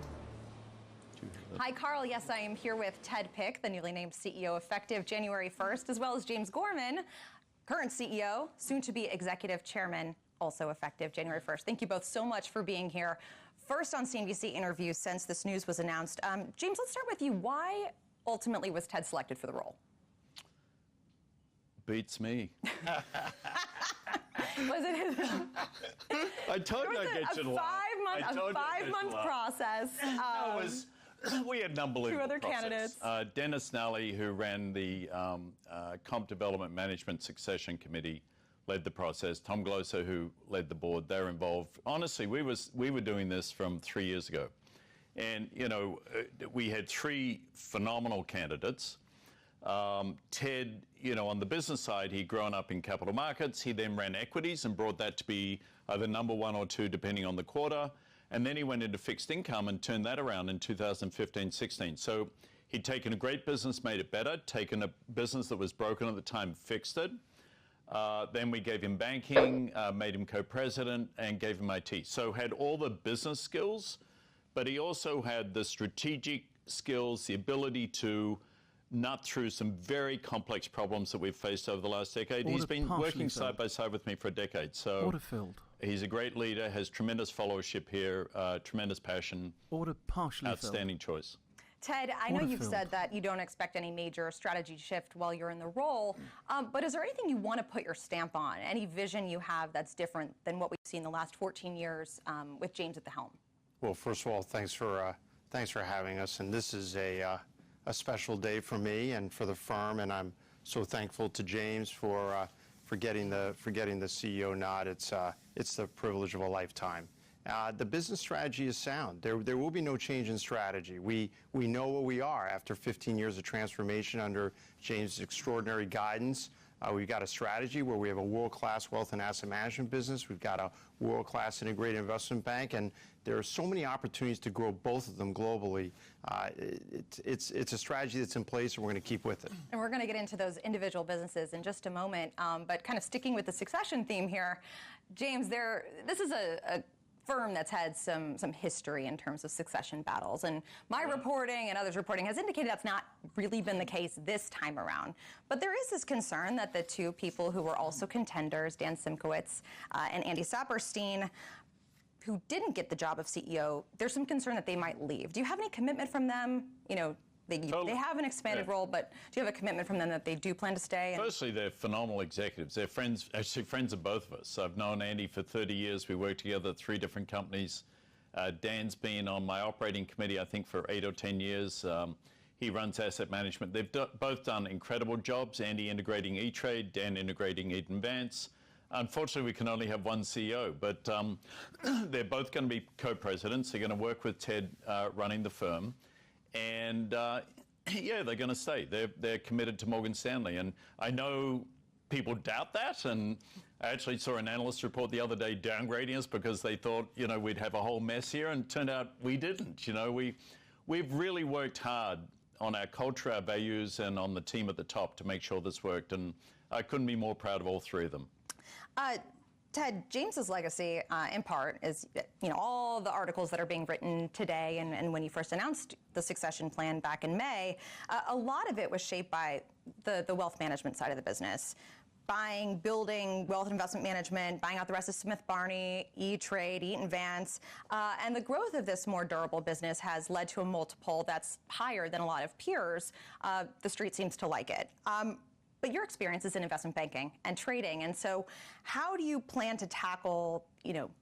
Hi, Carl. Yes, I am here with Ted Pick, the newly named CEO effective January 1st, as well as James Gorman, current CEO, soon to be executive chairman, also effective January 1st. Thank you both so much for being here. First on CNBC interview since this news was announced. James, let's start with you. Why ultimately was Ted selected for the role?
Beats me.
Was it his?
I told you I'd get you to laugh.
A five-month process.
We had an unbelievable
two other
process.
Candidates.
Dennis Nally, who ran the Comp Development Management Succession Committee, led the process. Tom Gloser, who led the board, they're involved. Honestly, we were doing this from 3 years ago. And, you know, we had three phenomenal candidates. Ted, you know, on the business side, he'd grown up in capital markets. He then ran equities and brought that to be either number one or two, depending on the quarter. And then he went into fixed income and turned that around in 2015-16. So he'd taken a great business, made it better, taken a business that was broken at the time, fixed it. Then we gave him banking, made him co-president, and gave him IT. So had all the business skills, but he also had the strategic skills, the ability to nut through some very complex problems that we've faced over the last decade. He's been working side by side with me for a decade. So he's a great leader, has tremendous followership here, tremendous passion, outstanding choice.
Ted, I know you've said that you don't expect any major strategy shift while you're in the role, but is there anything you want to put your stamp on? Any vision you have that's different than what we've seen the last 14 years with James at the helm?
Well, first of all, thanks for having us, and this is a special day for me and for the firm, and I'm so thankful to James for getting the CEO nod. It's the privilege of a lifetime. The business strategy is sound. There will be no change in strategy. We know what we are after 15 years of transformation under James' extraordinary guidance. We've got a strategy where we have a world-class wealth and asset management business. We've got a world-class integrated investment bank, and there are so many opportunities to grow both of them globally. It's a strategy that's in place, and we're going to keep with it.
And we're going to get into those individual businesses in just a moment, but kind of sticking with the succession theme here, James, this is a firm that's had some history in terms of succession battles. And my reporting and others' reporting has indicated that's not really been the case this time around. But there is this concern that the two people who were also contenders, Dan Simkowitz and Andy Saperstein, who didn't get the job of CEO, there's some concern that they might leave. Do you have any commitment from them? You know, they have an expanded role, but do you have a commitment from them that they do plan to stay?
Firstly, they're phenomenal executives. They're friends, actually friends of both of us. I've known Andy for 30 years. We worked together at 3 different companies. Dan's been on my operating committee, I think, for 8 or 10 years. He runs asset management. They've both done incredible jobs. Andy integrating E-Trade, Dan integrating Eaton Vance. Unfortunately, we can only have one CEO, but they're both going to be co-presidents. They're going to work with Ted running the firm. And yeah, they're going to stay. They're committed to Morgan Stanley. And I know people doubt that. And I actually saw an analyst report the other day downgrading us because they thought, you know, we'd have a whole mess here. And it turned out we didn't. You know, we've really worked hard on our culture, our values, and on the team at the top to make sure this worked. And I couldn't be more proud of all 3 of them.
Ted, James's legacy, in part, is all the articles that are being written today, and when you first announced the succession plan back in May, a lot of it was shaped by the wealth management side of the business. Buying, building wealth and investment management, buying out the rest of Smith Barney, E-Trade, Eaton Vance, and the growth of this more durable business has led to a multiple that's higher than a lot of peers. The street seems to like it. But your experience is in investment banking and trading, and so how do you plan to tackle,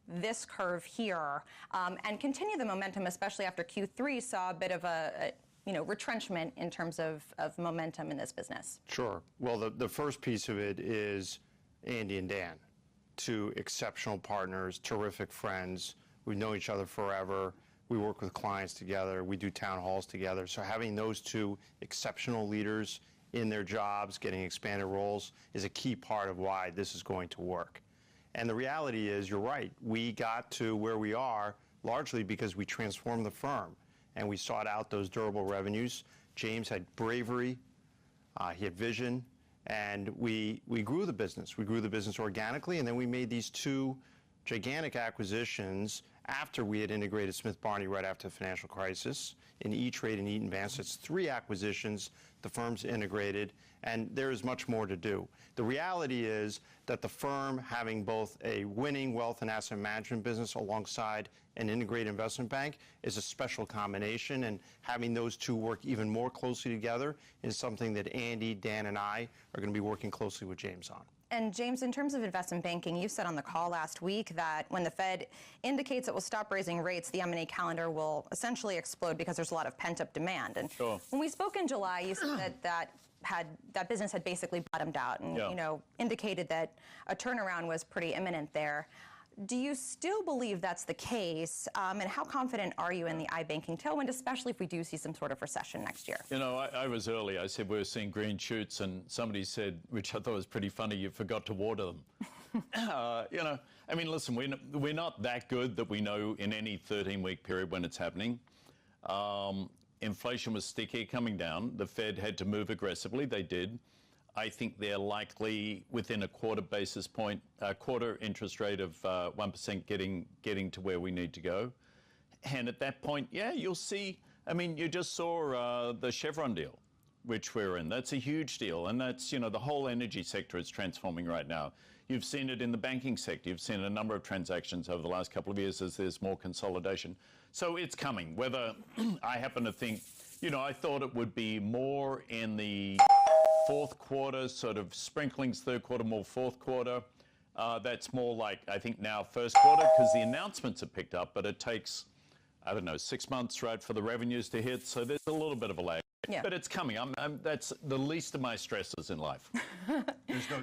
this curve here and continue the momentum, especially after Q3 saw a bit of a retrenchment in terms of momentum in this business?
Sure. Well, the first piece of it is Andy and Dan, 2 exceptional partners, terrific friends. We've known each other forever. We work with clients together. We do town halls together. So having those 2 exceptional leaders in their jobs, getting expanded roles, is a key part of why this is going to work. And the reality is, you're right, we got to where we are largely because we transformed the firm and we sought out those durable revenues. James had bravery, he had vision, And we grew the business. We grew the business organically, and then we made these two gigantic acquisitions after we had integrated Smith Barney right after the financial crisis in E-Trade and Eaton Vance. It's 3 acquisitions, the firm's integrated, and there is much more to do. The reality is that the firm, having both a winning wealth and asset management business alongside an integrated investment bank, is a special combination, and having those two work even more closely together is something that Andy, Dan, and I are going to be working closely with James on.
And James, in terms of investment banking, you said on the call last week that when the Fed indicates it will stop raising rates, the M&A calendar will essentially explode because there's a lot of pent-up demand. And when we spoke in July, you said that business had basically bottomed out and indicated that a turnaround was pretty imminent there. Do you still believe that's the case? And how confident are you in the iBanking tailwind, especially if we do see some sort of recession next year?
You know, I was early. I said we were seeing green shoots, and somebody said, which I thought was pretty funny, you forgot to water them. You know, I mean, listen, we're not that good that we know in any 13-week period when it's happening. Inflation was sticky, coming down. The Fed had to move aggressively. They did. I think they're likely within a quarter interest rate of 1% getting to where we need to go. And at that point, yeah, you'll see. I mean, you just saw the Chevron deal, which we're in. That's a huge deal. And that's, you know, the whole energy sector is transforming right now. You've seen it in the banking sector. You've seen a number of transactions over the last couple of years as there's more consolidation. So it's coming. Whether I happen to think, you know, I thought it would be more in the fourth quarter, sort of sprinklings, third quarter, more fourth quarter. That's more like, I think now first quarter, because the announcements have picked up, but it takes, I don't know, 6 months, right, for the revenues to hit. So there's a little bit of a lag. Yeah. But it's coming. That's the least of my stresses in life.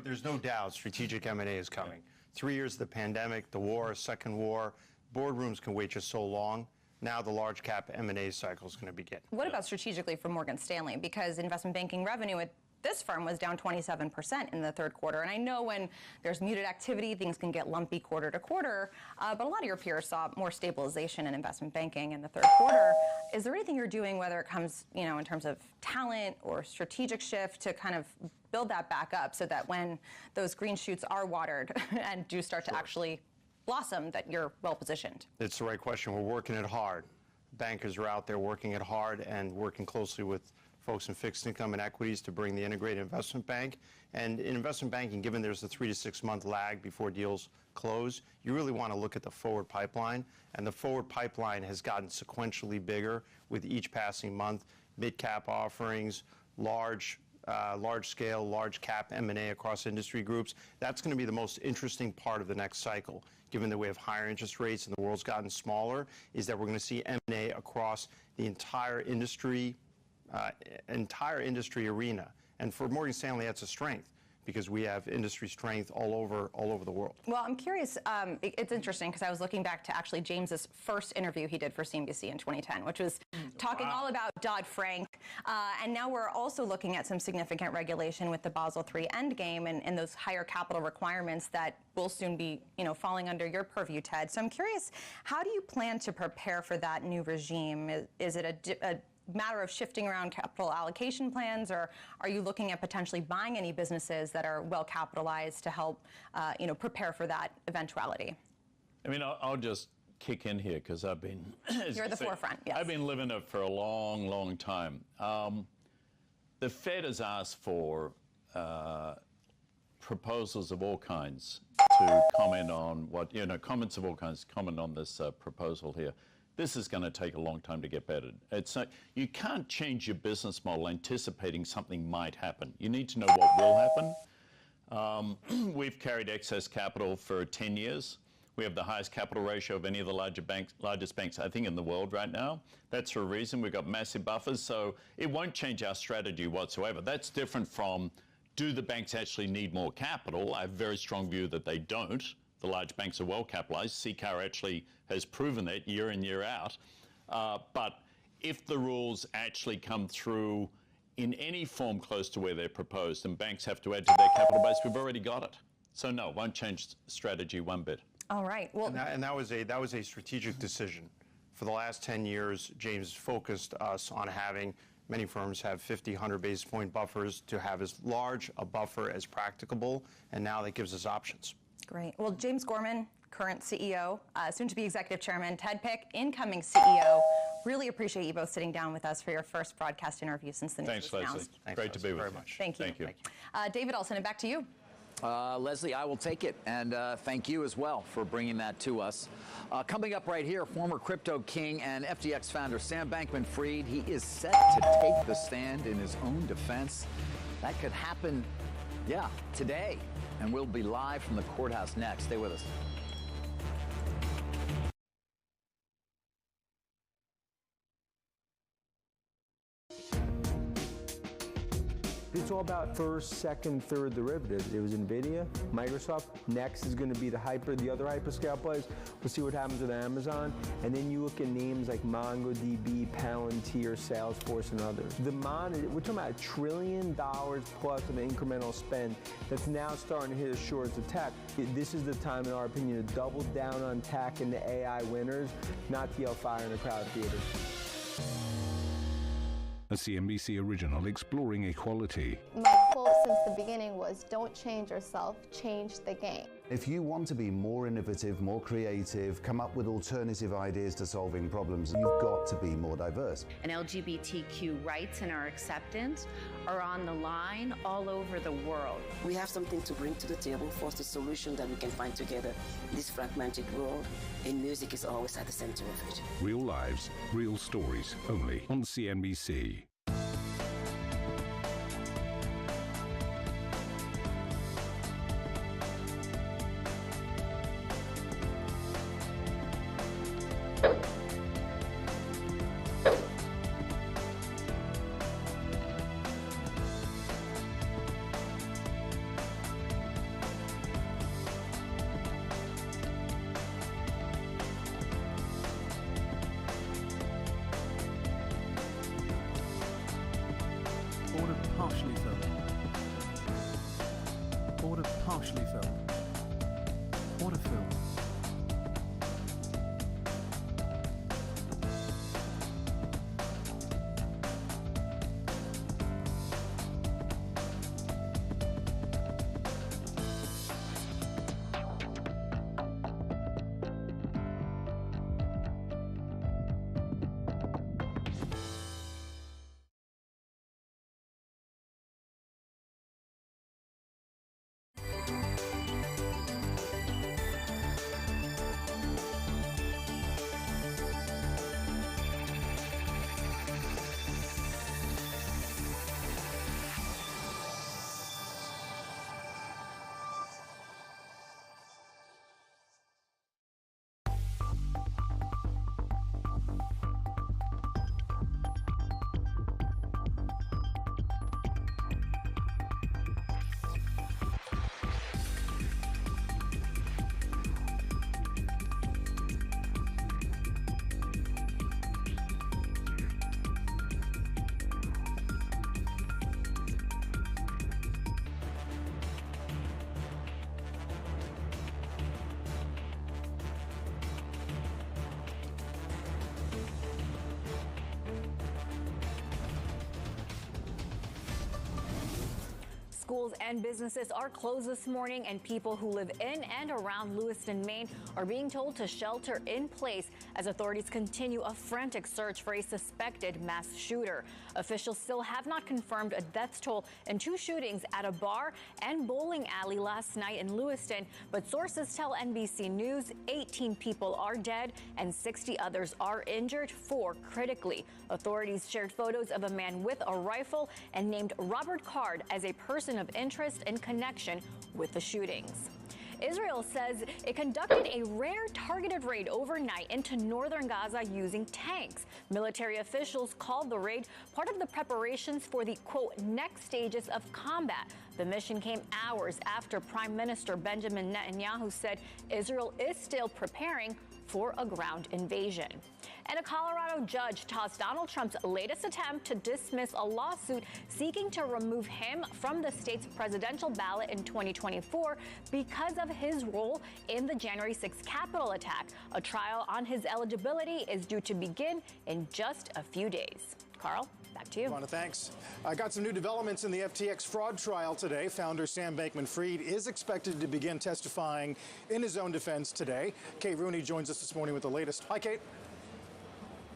There's no doubt strategic M&A is coming. 3 years of the pandemic, the war, second war, boardrooms can wait just so long. Now the large cap M&A cycle is going to begin.
What about strategically for Morgan Stanley? Because investment banking revenue at this firm was down 27% in the third quarter. And I know when there's muted activity, things can get lumpy quarter to quarter, but a lot of your peers saw more stabilization in investment banking in the third quarter. Is there anything you're doing, whether it comes, you know, in terms of talent or strategic shift, to kind of build that back up so that when those green shoots are watered and do start to actually blossom, that you're well positioned?
It's the right question. We're working it hard. Bankers are out there working it hard and working closely with folks in fixed income and equities to bring the integrated investment bank. And in investment banking, given there's a 3 to 6 month lag before deals close, you really want to look at the forward pipeline. And the forward pipeline has gotten sequentially bigger with each passing month. Mid-cap offerings, large scale, large cap M&A across industry groups. That's going to be the most interesting part of the next cycle, given that we have higher interest rates and the world's gotten smaller, is that we're going to see M&A across the entire industry arena. And for Morgan Stanley, that's a strength, because we have industry strength all over the world.
Well, I'm curious, it's interesting because I was looking back to actually James's first interview he did for CNBC in 2010, which was talking all about Dodd-Frank. And now we're also looking at some significant regulation with the Basel III endgame and those higher capital requirements that will soon be, you know, falling under your purview, Ted. So I'm curious, how do you plan to prepare for that new regime? Is it a matter of shifting around capital allocation plans, or are you looking at potentially buying any businesses that are well capitalized to help, you know, prepare for that eventuality?
I mean, I'll just kick in here because I've been
you're at the forefront. Yes.
I've been living it for a long, long time. The Fed has asked for proposals of all kinds to comment on what, you know, comments of all kinds to comment on this proposal here. This is going to take a long time to get better. You can't change your business model anticipating something might happen. You need to know what will happen. We've carried excess capital for 10 years. We have the highest capital ratio of any of the largest banks, I think, in the world right now. That's for a reason. We've got massive buffers, so it won't change our strategy whatsoever. That's different from, do the banks actually need more capital? I have a very strong view that they don't. The large banks are well capitalized. CCAR actually has proven that year in, year out. But if the rules actually come through in any form close to where they're proposed and banks have to add to their capital base, we've already got it. So no, it won't change strategy one bit.
All right. Well,
and that was a strategic decision. For the last 10 years, James focused us on having Many firms have 50, 100 basis point buffers to have as large a buffer as practicable, and now that gives us options.
Great. Well, James Gorman, current CEO, soon to be executive chairman, Ted Pick, incoming CEO. Really appreciate you both sitting down with us for your first broadcast interview since the news was announced.
Thanks, Leslie. Great to be with you.
Thank you.
Thank you.
David, I'll send it back to you.
Leslie, I will take it, and thank you as well for bringing that to us. Coming up right here, former crypto king and FTX founder Sam Bankman-Fried. He is set to take the stand in his own defense. That could happen, today. And we'll be live from the courthouse next. Stay with us.
It's all about first, second, third derivatives. It was NVIDIA, Microsoft. Next is going to be the other hyperscale plays. We'll see what happens with Amazon. And then you look at names like MongoDB, Palantir, Salesforce, and others. We're talking about $1 trillion plus of incremental spend that's now starting to hit the shores of tech. This is the time, in our opinion, to double down on tech and the AI winners, not to yell fire in a crowded theater.
A CNBC original exploring equality.
My quote since the beginning was, don't change yourself, change the game.
If you want to be more innovative, more creative, come up with alternative ideas to solving problems, you've got to be more diverse.
And LGBTQ rights and our acceptance are on the line all over the world.
We have something to bring to the table for the solution that we can find together in this fragmented world, and music is always at the center of it.
Real lives, real stories, only on CNBC.
Order partially filled. Order partially filled. Order filled.
Schools and businesses are closed this morning, and people who live in and around Lewiston, Maine are being told to shelter in place as authorities continue a frantic search for a suspected mass shooter. Officials still have not confirmed a death toll in two shootings at a bar and bowling alley last night in Lewiston, but sources tell NBC News 18 people are dead and 60 others are injured, 4 critically. Authorities shared photos of a man with a rifle and named Robert Card as a person of interest in connection with the shootings. Israel says it conducted a rare targeted raid overnight into northern Gaza using tanks. Military officials called the raid part of the preparations for the, quote, next stages of combat. The mission came hours after Prime Minister Benjamin Netanyahu said Israel is still preparing for a ground invasion. And a Colorado judge tossed Donald Trump's latest attempt to dismiss a lawsuit seeking to remove him from the state's presidential ballot in 2024 because of his role in the January 6th Capitol attack. A trial on his eligibility is due to begin in just a few days. Carl? Back to you.
Ivana, thanks. I got some new developments in the FTX fraud trial today. Founder Sam Bankman-Fried is expected to begin testifying in his own defense today. Kate Rooney joins us this morning with the latest. Hi, Kate.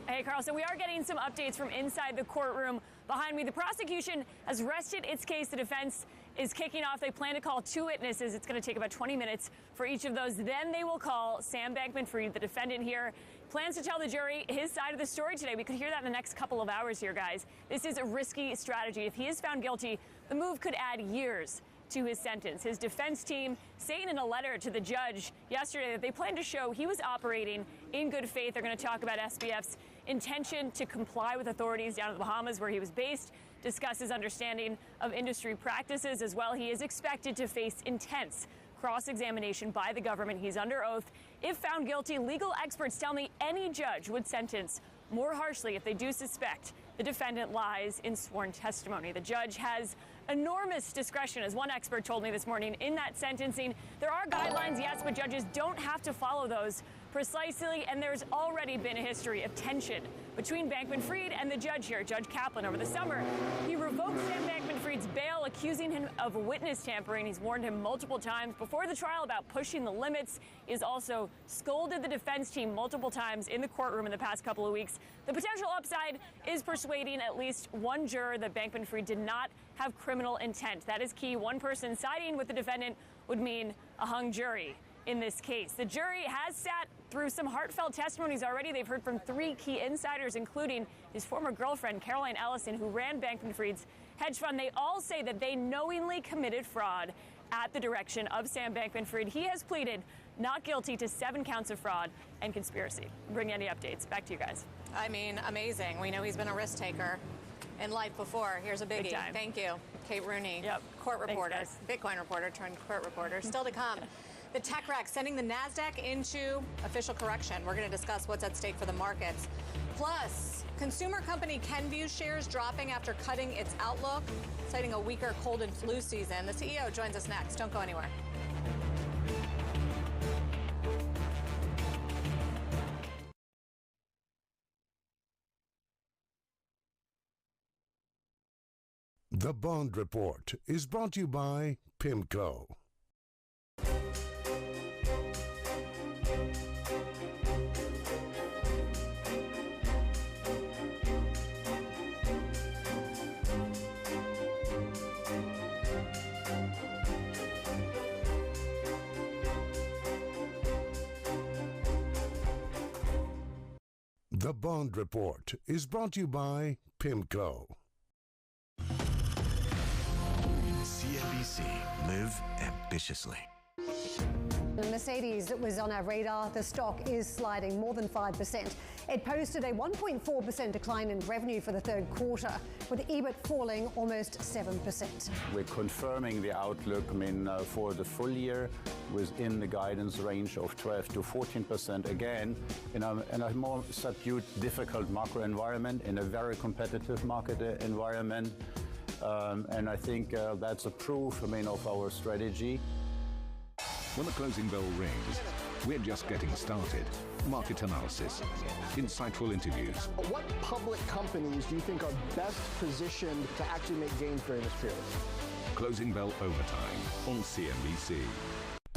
Hey, Carl. So we are getting some updates from inside the courtroom. Behind me, the prosecution has rested its case. The defense is kicking off. They plan to call 2 witnesses. It's going to take about 20 minutes for each of those. Then they will call Sam Bankman-Fried, the defendant here. Plans to tell the jury his side of the story today. We could hear that in the next couple of hours here, guys. This is a risky strategy. If he is found guilty, the move could add years to his sentence. His defense team saying in a letter to the judge yesterday that they plan to show he was operating in good faith. They're going to talk about SBF's intention to comply with authorities down in the Bahamas where he was based, discuss his understanding of industry practices as well. He is expected to face intense cross-examination by the government. He's under oath. If found guilty, legal experts tell me any judge would sentence more harshly if they do suspect the defendant lies in sworn testimony. The judge has enormous discretion, as one expert told me this morning, in that sentencing. There are guidelines, yes, but judges don't have to follow those precisely, and there's already been a history of tension between Bankman-Fried and the judge here, Judge Kaplan. Over the summer, he revoked Sam Bankman-Fried's bail, accusing him of witness tampering. He's warned him multiple times before the trial about pushing the limits. He's also scolded the defense team multiple times in the courtroom in the past couple of weeks. The potential upside is persuading at least one juror that Bankman-Fried did not have criminal intent. That is key. One person siding with the defendant would mean a hung jury in this case. The jury has sat through some heartfelt testimonies already. They've heard from 3 key insiders, including his former girlfriend, Caroline Ellison, who ran Bankman-Fried's hedge fund. They all say that they knowingly committed fraud at the direction of Sam Bankman-Fried. He has pleaded not guilty to 7 counts of fraud and conspiracy. Bring any updates. Back to you guys.
I mean, amazing. We know he's been a risk taker in life before. Here's a biggie.
Big time.
Thank you, Kate Rooney.
Yep.
Court reporter,
Thanks,
Bitcoin reporter turned court reporter. Still to come. The tech wreck sending the NASDAQ into official correction. We're going to discuss what's at stake for the markets. Plus, consumer company Kenvue shares dropping after cutting its outlook, citing a weaker cold and flu season. The CEO joins us next. Don't go anywhere.
The Bond Report is brought to you by PIMCO. The Bond Report is brought to you by PIMCO.
CNBC. Live ambitiously.
The Mercedes was on our radar. The stock is sliding more than 5%. It posted a 1.4% decline in revenue for the third quarter, with EBIT falling almost 7%.
We're confirming the outlook, for the full year within the guidance range of 12 to 14%, again, in a more subdued, difficult macro environment, in a very competitive market environment. And I think that's a proof, of our strategy.
When the closing bell rings, we're just getting started. Market analysis, insightful interviews.
What public companies do you think are best positioned to actually make gains during this period?
Closing bell overtime on CNBC.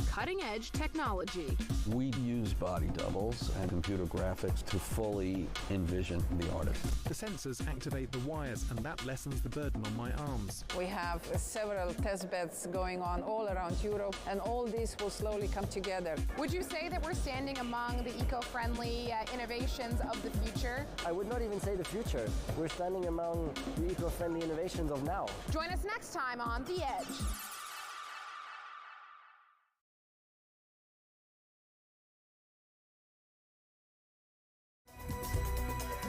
Cutting-edge technology.
We use body doubles and computer graphics to fully envision the artist.
The sensors activate the wires, and that lessens the burden on my arms.
We have several test beds going on all around Europe, and all this will slowly come together.
Would you say that we're standing among the eco-friendly innovations of the future?
I would not even say the future. We're standing among the eco-friendly innovations of now.
Join us next time on The Edge.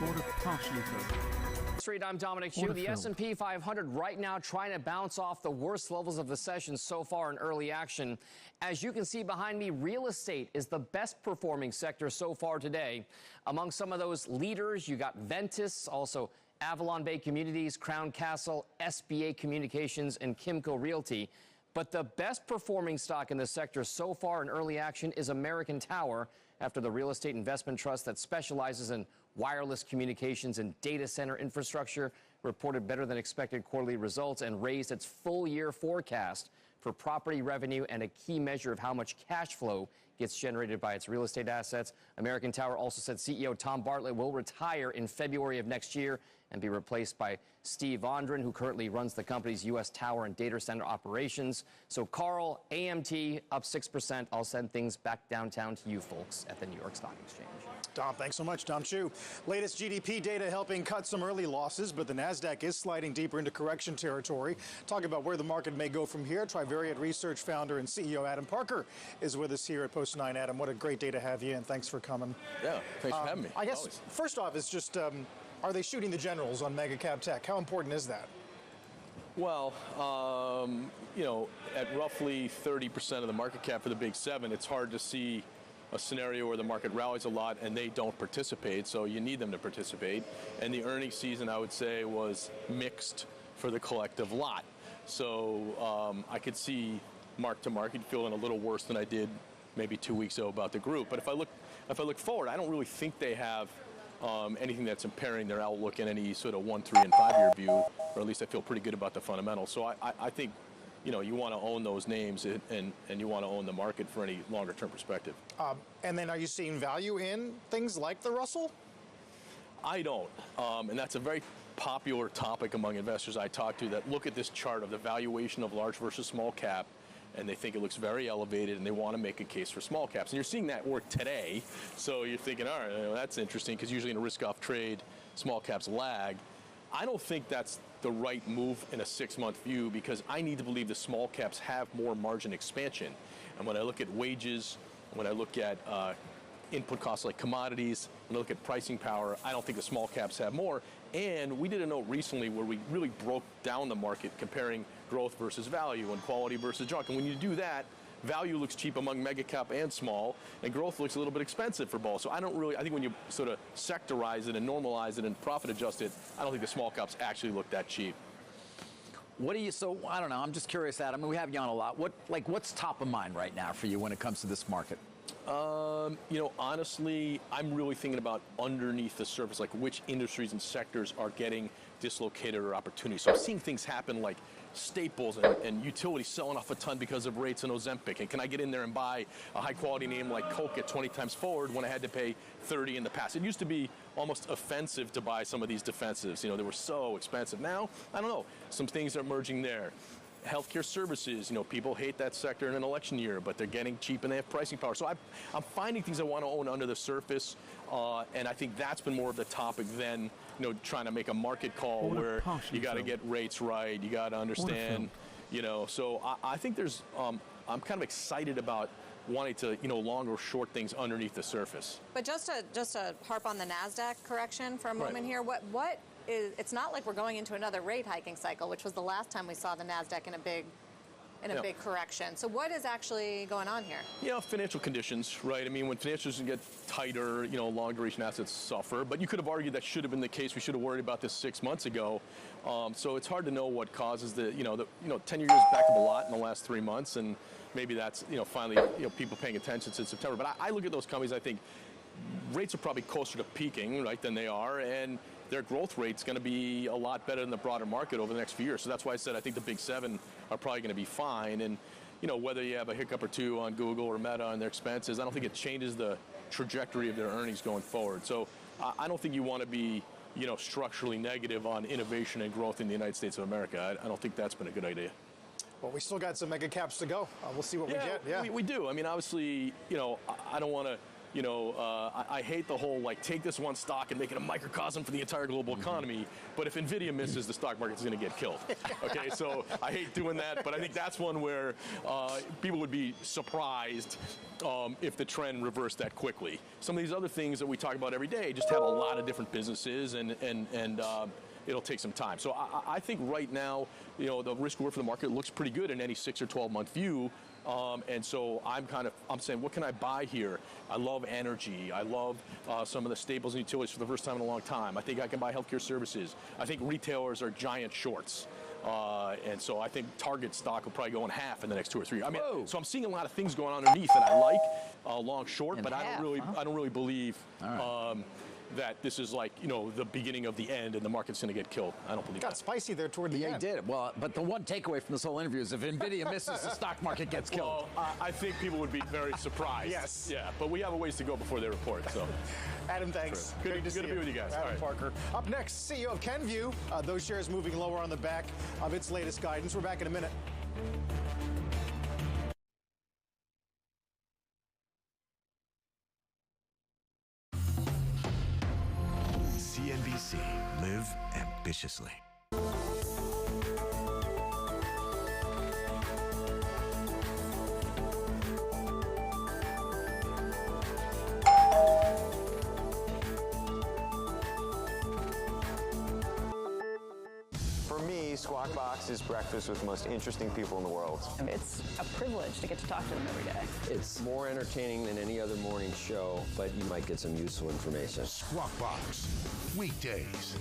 Order partially filled.
Street, I'm Dominic Hugh. The S&P 500 right now trying to bounce off the worst levels of the session so far in early action. As you can see behind me, real estate is the best performing sector so far today. Among some of those leaders, you got Ventus, also Avalon Bay Communities, Crown Castle, SBA Communications, and Kimco Realty. But the best performing stock in the sector so far in early action is American Tower, after the real estate investment trust that specializes in wireless communications and data center infrastructure reported better than expected quarterly results and raised its full year forecast for property revenue and a key measure of how much cash flow gets generated by its real estate assets. American Tower also said CEO Tom Bartlett will retire in February of next year and be replaced by Steve Vondran, who currently runs the company's U.S. tower and data center operations. So, Carl, AMT up 6%. I'll send things back downtown to you folks at the New York Stock Exchange.
Tom, thanks so much. Tom Chu. Latest GDP data helping cut some early losses, but the NASDAQ is sliding deeper into correction territory. Talking about where the market may go from here, Trivariate Research founder and CEO Adam Parker is with us here at Post 9. Adam, what a great day to have you, and thanks for coming.
Yeah, thanks for having me.
I guess, first off, it's just, are they shooting the generals on mega cap tech? How important is that?
Well, you know, at roughly 30% of the market cap for the Big Seven, it's hard to see a scenario where the market rallies a lot and they don't participate, so you need them to participate. And the earnings season, I would say, was mixed for the collective lot. So I could see mark to market feeling a little worse than I did maybe 2 weeks ago about the group. But if I look forward, I don't really think they have anything that's impairing their outlook in any sort of 1, 3, and 5 year view, or at least I feel pretty good about the fundamentals. So I think, you know, you want to own those names and you want to own the market for any longer term perspective.
And then are you seeing value in things like the Russell?
I don't. And that's a very popular topic among investors I talk to that look at this chart of the valuation of large versus small cap, and they think it looks very elevated and they want to make a case for small caps. And you're seeing that work today. So you're thinking, all right, well, that's interesting, because usually in a risk-off trade, small caps lag. I don't think that's the right move in a 6-month view, because I need to believe the small caps have more margin expansion. And when I look at wages, when I look at input costs like commodities, when I look at pricing power, I don't think the small caps have more. And we did a note recently where we really broke down the market comparing growth versus value and quality versus junk. And when you do that, value looks cheap among mega cap and small, and growth looks a little bit expensive for both. So I think when you sort of sectorize it and normalize it and profit adjust it, I don't think the small caps actually look that cheap.
What do you, so I don't know, I'm just curious, Adam, we have you on a lot. What's top of mind right now for you when it comes to this market?
You know, honestly, I'm really thinking about underneath the surface, like which industries and sectors are getting dislocated or opportunities. So I'm seeing things happen like staples and utilities selling off a ton because of rates and Ozempic. And can I get in there and buy a high quality name like Coke at 20 times forward when I had to pay 30 in the past? It used to be almost offensive to buy some of these defensives. You know, they were so expensive. Now, I don't know, some things are emerging there. Healthcare services, you know, people hate that sector in an election year, but they're getting cheap and they have pricing power. So I'm finding things I want to own under the surface, and I think that's been more of the topic than, you know, trying to make a market call where you got to get rates right, you got to understand, you know. So I think there's, I'm kind of excited about wanting to, you know, long or short things underneath the surface.
But just to harp on the NASDAQ correction for a moment here, what is, it's not like we're going into another rate hiking cycle, which was the last time we saw the NASDAQ in a big big correction. So what is actually going on here? You know,
financial conditions, right? I mean, when financials get tighter, you know, long duration assets suffer. But you could have argued that should have been the case. We should have worried about this 6 months ago. So it's hard to know what causes the 10 years back up a lot in the last 3 months, and maybe that's, you know, finally, you know, people paying attention since September. But I look at those companies, I think rates are probably closer to peaking, right, than they are, and their growth rate's going to be a lot better than the broader market over the next few years. So that's why I said I think the Big Seven are probably going to be fine. And, you know, whether you have a hiccup or two on Google or Meta on their expenses, I don't think it changes the trajectory of their earnings going forward. So I don't think you want to be, you know, structurally negative on innovation and growth in the United States of America. I don't think that's been a good idea.
Well, we still got some mega caps to go. We'll see what we get. Yeah,
we do. I mean, obviously, you know, I don't want to, you know, I hate the whole, like, take this one stock and make it a microcosm for the entire global economy. But if NVIDIA misses, the stock market's going to get killed. Okay, so I hate doing that. But I think that's one where people would be surprised if the trend reversed that quickly. Some of these other things that we talk about every day just have a lot of different businesses, and it'll take some time. So I think right now, you know, the risk reward for the market looks pretty good in any 6 or 12 month view. And so I'm saying, what can I buy here? I love energy. I love some of the staples and utilities for the first time in a long time. I think I can buy healthcare services. I think retailers are giant shorts. And so I think Target stock will probably go in half in the next 2 or 3 years. I mean, so I'm seeing a lot of things going on underneath that I like, long, short, but I don't really believe, that this is like, the beginning of the end and the market's going to get killed. I don't believe
Got
that.
spicy there toward the end.
He did. Well, but the one takeaway from this whole interview is if NVIDIA misses, the stock market gets killed.
Well, I think people would be very surprised.
Yes.
Yeah, but we have a ways to go before they report. So,
Adam, thanks.
Good to be with you guys.
Adam
All right.
Parker. Up next, CEO of Kenvue. Those shares moving lower on the back of its latest guidance. We're back in a minute.
CNBC. Live ambitiously.
For me, Squawk Box is breakfast with the most interesting people in the world.
It's a privilege to get to talk to them every day.
It's more entertaining than any other morning show, but you might get some useful information.
Squawk Box, weekdays,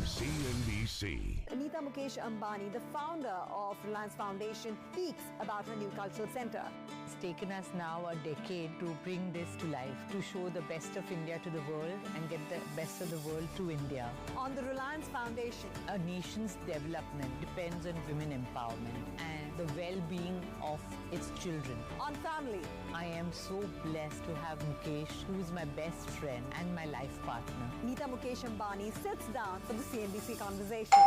CNBC.
Anita Mukesh Ambani, the founder of Reliance Foundation, speaks about her new cultural center.
It's taken us now a decade to bring this to life, to show the best of India to the world and get the best of the world to India.
On the Reliance Foundation,
a nation's development depends on women empowerment and the well-being of its children.
On family,
I am so blessed to have Mukesh, who is my best friend and my life partner.
Anita Mukesh Ambani sits down for the CNBC conversation.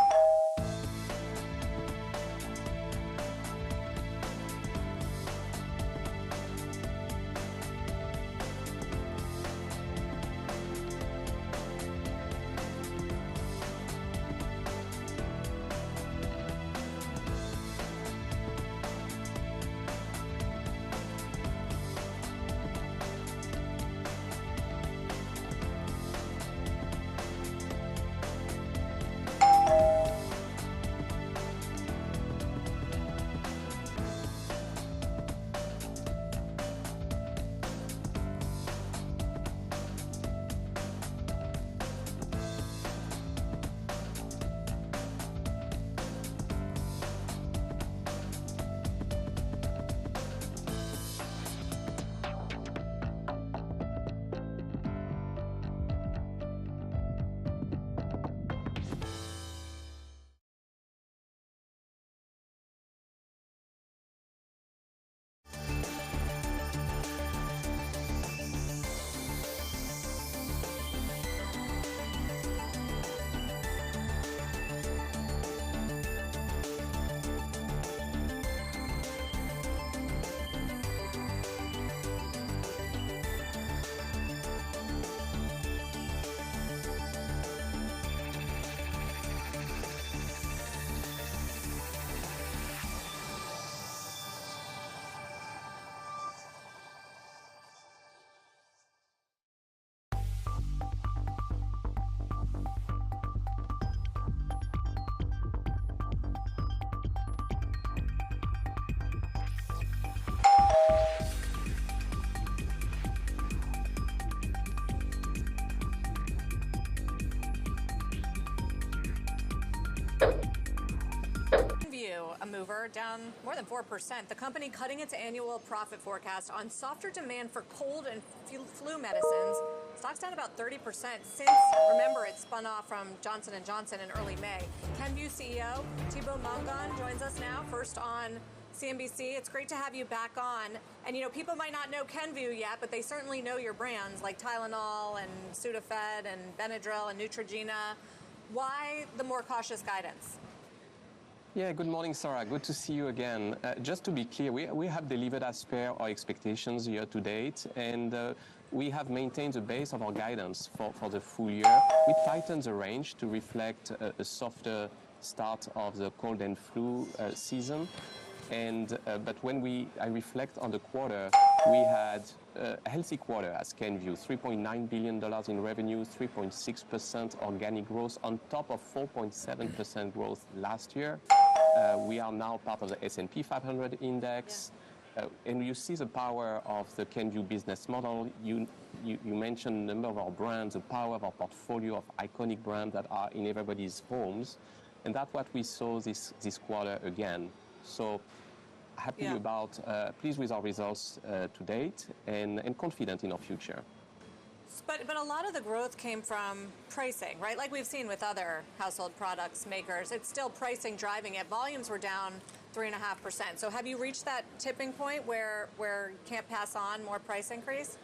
A mover down more than 4%. The company cutting its annual profit forecast on softer demand for cold and flu medicines. Stock's down about 30% since, remember, it spun off from Johnson & Johnson in early May. Kenvue CEO Thibaut Mongon joins us now, first on CNBC. It's great to have you back on. And, people might not know Kenvue yet, but they certainly know your brands like Tylenol and Sudafed and Benadryl and Neutrogena. Why the more cautious guidance?
Yeah, good morning, Sarah. Good to see you again. Just to be clear, we have delivered as per our expectations year to date, and we have maintained the base of our guidance for the full year. We tightened the range to reflect a softer start of the cold and flu season. But when I reflect on the quarter, we had a healthy quarter as Kenvue, $3.9 billion in revenue, 3.6% organic growth on top of 4.7% growth last year. We are now part of the S&P 500 index. And you see the power of the Kenvue business model. You mentioned a number of our brands, the power of our portfolio of iconic brands that are in everybody's homes. And that's what we saw this quarter again. So pleased with our results to date and confident in our future.
But a lot of the growth came from pricing, right? Like we've seen with other household products makers, it's still pricing driving it. Volumes were down 3.5%. So have you reached that tipping point where you can't pass on more price increase?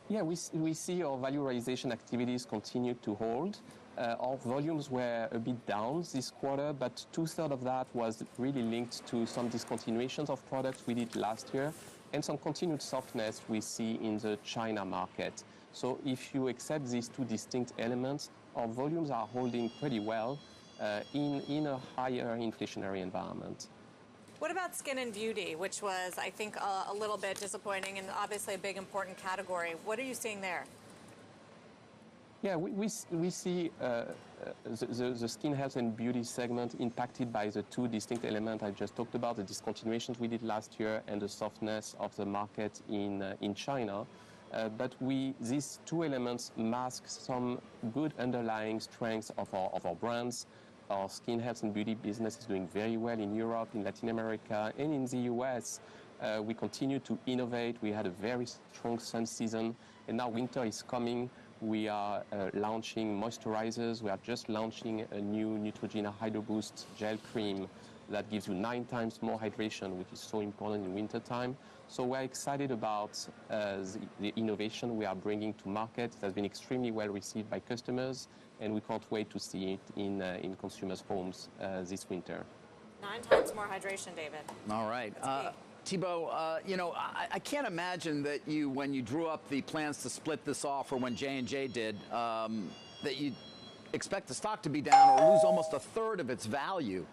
Yeah, we see our value realization activities continue to hold. Our volumes were a bit down this quarter, but 2/3 of that was really linked to some discontinuations of products we did last year and some continued softness we see in the China market. So if you accept these two distinct elements, our volumes are holding pretty well in a higher inflationary environment.
What about skin and beauty, which was, I think, a little bit disappointing and obviously a big important category? What are you seeing there?
Yeah, we see the skin health and beauty segment impacted by the two distinct elements I just talked about, the discontinuations we did last year and the softness of the market in China. But these two elements mask some good underlying strengths of our brands. Our skin health and beauty business is doing very well in Europe, in Latin America, and in the US. We continue to innovate. We had a very strong sun season, and now winter is coming. We are launching moisturizers. We are just launching a new Neutrogena Hydro Boost gel cream that gives you 9 times more hydration, which is so important in wintertime. So we're excited about the innovation we are bringing to market. It has been extremely well received by customers, and we can't wait to see it in consumers' homes this winter.
9 times more hydration, David.
All right. Thibaut, I can't imagine that when you drew up the plans to split this off, or when J&J did, that you expect the stock to be down or lose almost 1/3 of its value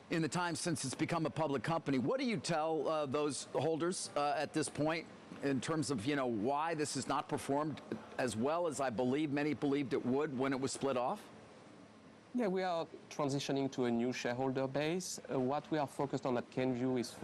in the time since it's become a public company. What do you tell those holders at this point in terms of, why this has not performed as well as I believe many believed it would when it was split off?
Yeah, we are transitioning to a new shareholder base. What we are focused on at Kenvue is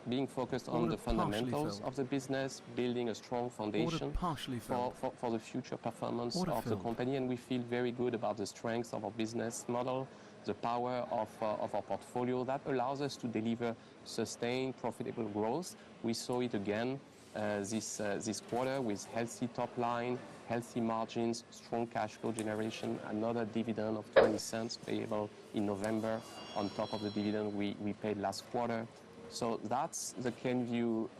being focused on the fundamentals of the business, building a strong foundation for the future performance of the company. And we feel very good about the strength of our business model, the power of our portfolio that allows us to deliver sustained, profitable growth. We saw it again this quarter with healthy top line, healthy margins, strong cash flow generation, another dividend of 20 cents payable in November on top of the dividend we paid last quarter. So that's the Kenvue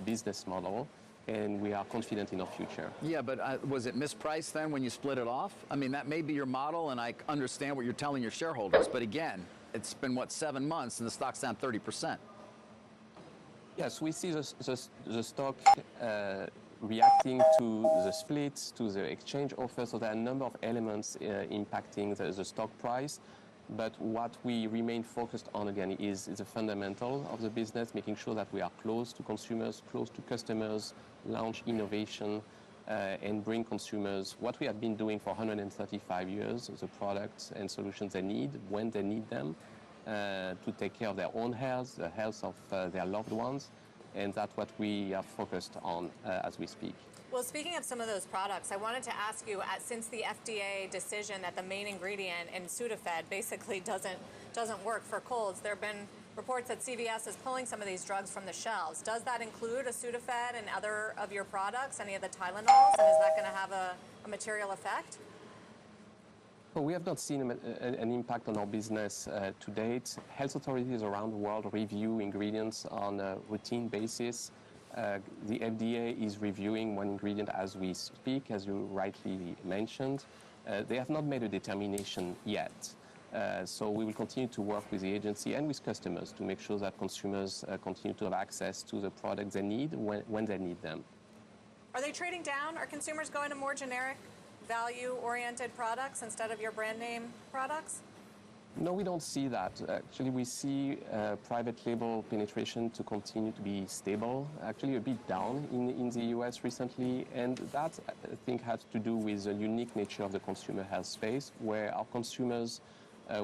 business model, and we are confident in our future.
Yeah, but was it mispriced then when you split it off? I mean, that may be your model, and I understand what you're telling your shareholders, but again, it's been, 7 months, and the stock's down 30%.
Yes, we see the stock reacting to the splits, to the exchange offer. So there are a number of elements impacting the stock price. But what we remain focused on, again, is the fundamental of the business, making sure that we are close to consumers, close to customers, launch innovation, and bring consumers what we have been doing for 135 years, the products and solutions they need when they need them, to take care of their own health, the health of their loved ones. And that's what we are focused on as we speak.
Well, speaking of some of those products, I wanted to ask you, since the FDA decision that the main ingredient in Sudafed basically doesn't work for colds, there have been reports that CVS is pulling some of these drugs from the shelves. Does that include a Sudafed and other of your products, any of the Tylenols, and is that going to have a material effect?
Well, we have not seen an impact on our business to date. Health authorities around the world review ingredients on a routine basis. The FDA is reviewing one ingredient as we speak, as you rightly mentioned. They have not made a determination yet. So we will continue to work with the agency and with customers to make sure that consumers continue to have access to the products they need when they need them.
Are they trading down? Are consumers going to more generic, value-oriented products instead of your brand name products?
No, we don't see that. Actually, we see private label penetration to continue to be stable, actually a bit down in the US recently. And that, I think, has to do with the unique nature of the consumer health space, where our consumers,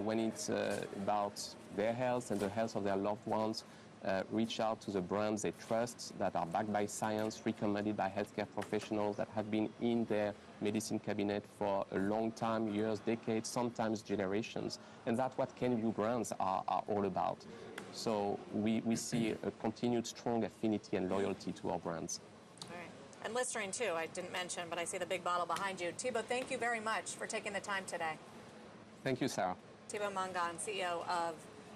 when it's about their health and the health of their loved ones, reach out to the brands they trust, that are backed by science, recommended by healthcare professionals, that have been in their medicine cabinet for a long time, years, decades, sometimes generations. And that's what Kenvue brands are all about. So we see a continued strong affinity and loyalty to our brands.
All right. And Listerine, too, I didn't mention, but I see the big bottle behind you. Thibaut, thank you very much for taking the time today.
Thank you, Sarah.
Thibaut Mongon, CEO of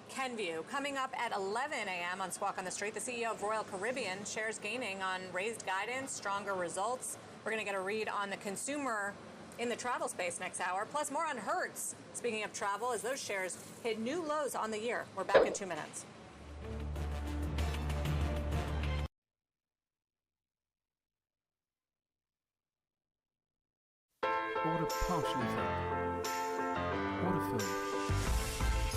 Kenvue. Coming up at 11 a.m. on Squawk on the Street, the CEO of Royal Caribbean shares gaining on raised guidance, stronger results. We're going to get a read on the consumer in the travel space next hour, plus more on Hertz. Speaking of travel, as those shares hit new lows on the year. We're back in 2 minutes.
Order partially filled. Order filled.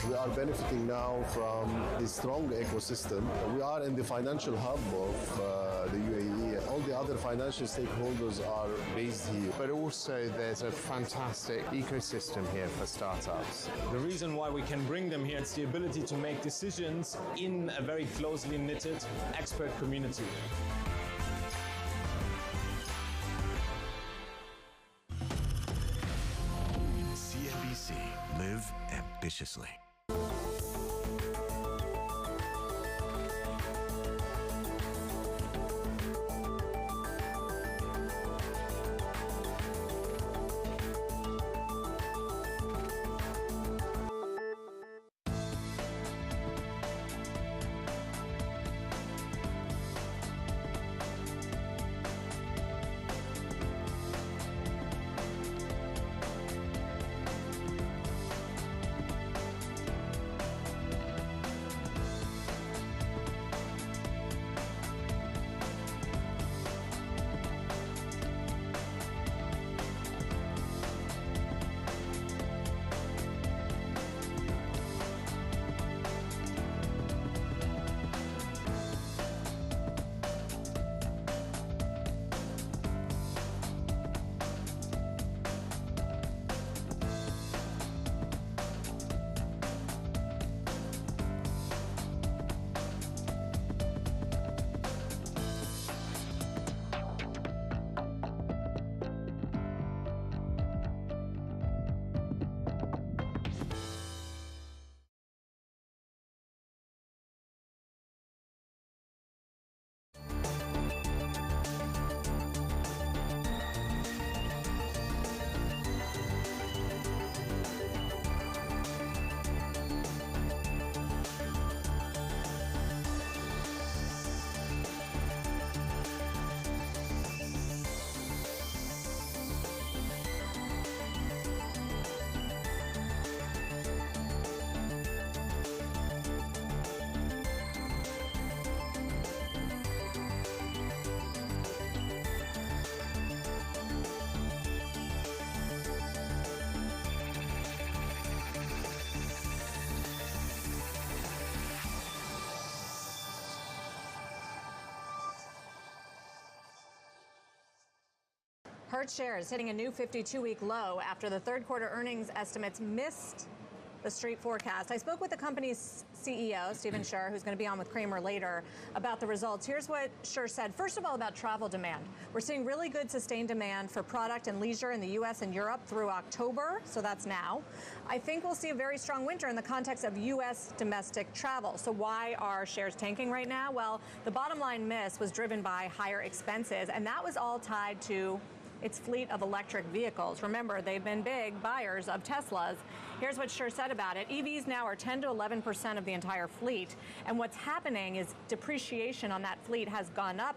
We are benefiting now from the strong ecosystem. We are in the financial hub of the UAE. All the other financial stakeholders are based here.
But also there's a fantastic ecosystem here for startups.
The reason why we can bring them here is the ability to make decisions in a very closely knitted expert community.
CNBC. Live ambitiously.
Hertz shares hitting a new 52-week low after the third quarter earnings estimates missed the street forecast. I spoke with the company's CEO, Stephen Scherr, who's going to be on with Kramer later, about the results. Here's what Scherr said. First of all, about travel demand. We're seeing really good sustained demand for product and leisure in the U.S. and Europe through October, so that's now. I think we'll see a very strong winter in the context of U.S. domestic travel. So why are shares tanking right now? Well, the bottom line miss was driven by higher expenses, and that was all tied to its fleet of electric vehicles. Remember, they've been big buyers of Teslas. Here's what Scherr said about it. EVs now are 10 to 11% of the entire fleet. And what's happening is depreciation on that fleet has gone up.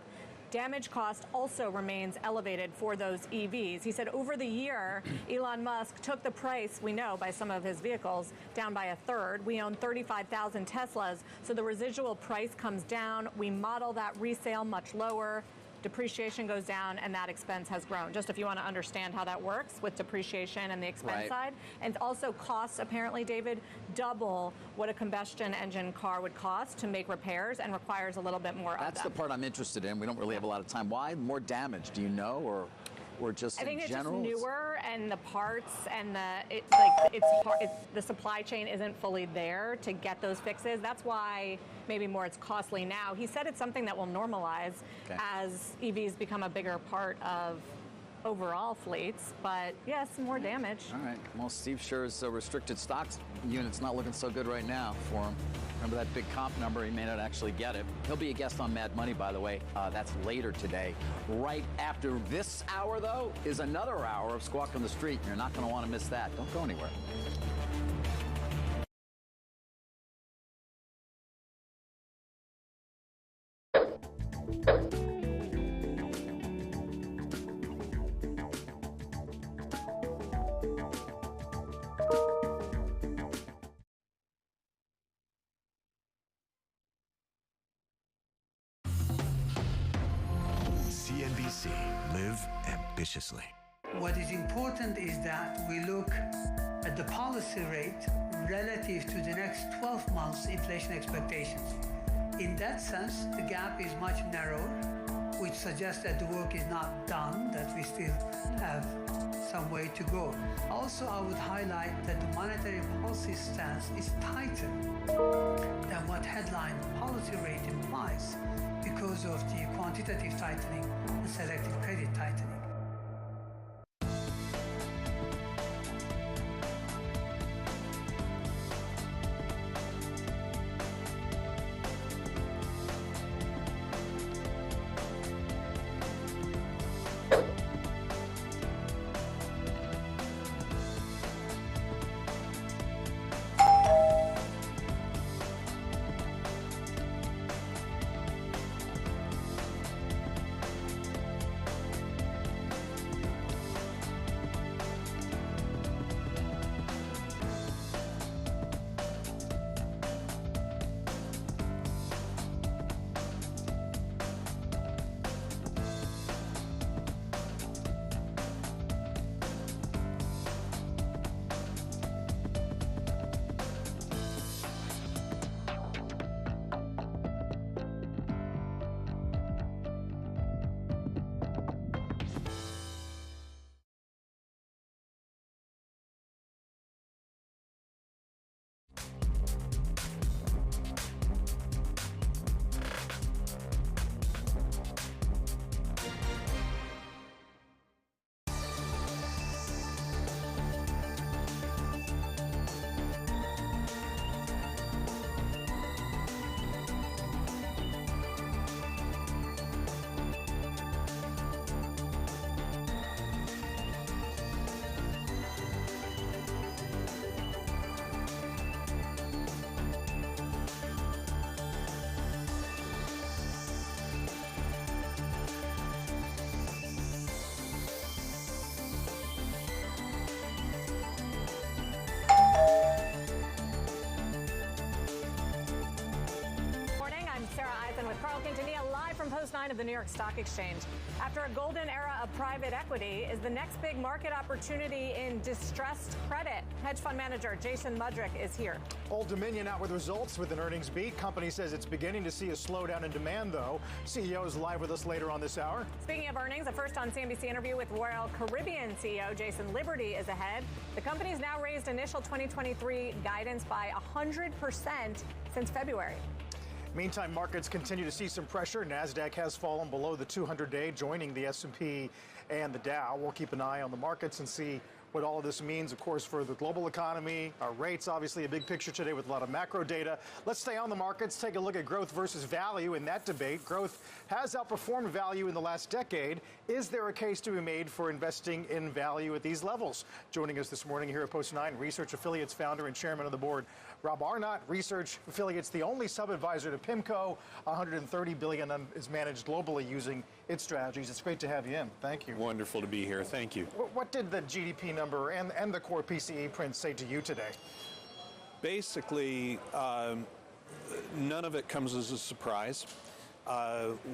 Damage cost also remains elevated for those EVs. He said over the year, Elon Musk took the price, we know, by some of his vehicles down by a third. We own 35,000 Teslas, so the residual price comes down. We model that resale much lower. Depreciation goes down, and that expense has grown. Just if you want to understand how that works with depreciation and the expense side. And also costs, apparently, David, double what a combustion engine car would cost to make repairs and requires a little bit more of them.
That's the part I'm interested in. We don't really have a lot of time. Why more damage? Do you know, or just
I think
in
it's
general?
just newer, and the parts and the supply chain isn't fully there to get those fixes. That's why maybe more it's costly now. He said it's something that will normalize as EVs become a bigger part of overall fleets, but yes, more damage.
All right. Well, Steve Scherr's restricted stocks unit's not looking so good right now for him. Remember that big comp number? He may not actually get it. He'll be a guest on Mad Money, by the way. That's later today. Right after this hour, though, is another hour of Squawk on the Street. You're not going to want to miss that. Don't go anywhere.
CNBC. Live ambitiously.
What is important is that we look at the policy rate relative to the next 12 months inflation expectations. In that sense, the gap is much narrower, which suggests that the work is not done, that we still have some way to go. Also, I would highlight that the monetary policy stance is tighter than what headline policy rate implies because of the quantitative tightening and selective credit tightening.
from Post 9 of the New York Stock Exchange. After a golden era of private equity, is the next big market opportunity in distressed credit? Hedge fund manager Jason Mudrick is here.
Old Dominion out with results with an earnings beat. Company says it's beginning to see a slowdown in demand, though. CEO is live with us later on this hour.
Speaking of earnings, a first on CNBC interview with Royal Caribbean CEO Jason Liberty is ahead. The company's now raised initial 2023 guidance by 100% since February.
Meantime, markets continue to see some pressure. NASDAQ has fallen below the 200-day, joining the S&P and the Dow. We'll keep an eye on the markets and see what all of this means, of course, for the global economy. Our rates, obviously, a big picture today with a lot of macro data. Let's stay on the markets, take a look at growth versus value in that debate. Growth has outperformed value in the last decade. Is there a case to be made for investing in value at these levels? Joining us this morning here at Post 9, Research Affiliates founder and chairman of the board, Rob Arnott. Research Affiliates, the only sub-advisor to PIMCO. $130 billion is managed globally using its strategies. It's great to have you in. Thank you.
Wonderful to be here. Thank you.
What did the GDP number and the core PCE print say to you today?
Basically, none of it comes as a surprise.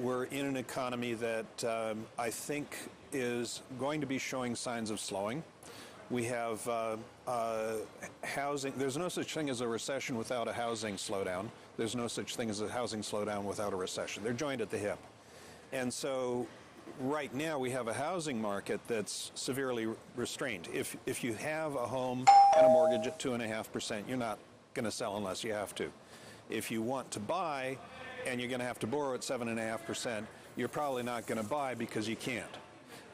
We're in an economy that I think is going to be showing signs of slowing. We have housing. There's no such thing as a recession without a housing slowdown. There's no such thing as a housing slowdown without a recession. They're joined at the hip. And so right now we have a housing market that's severely restrained. If you have a home and a mortgage at 2.5%, you're not going to sell unless you have to. If you want to buy and you're going to have to borrow at 7.5%, you're probably not going to buy because you can't.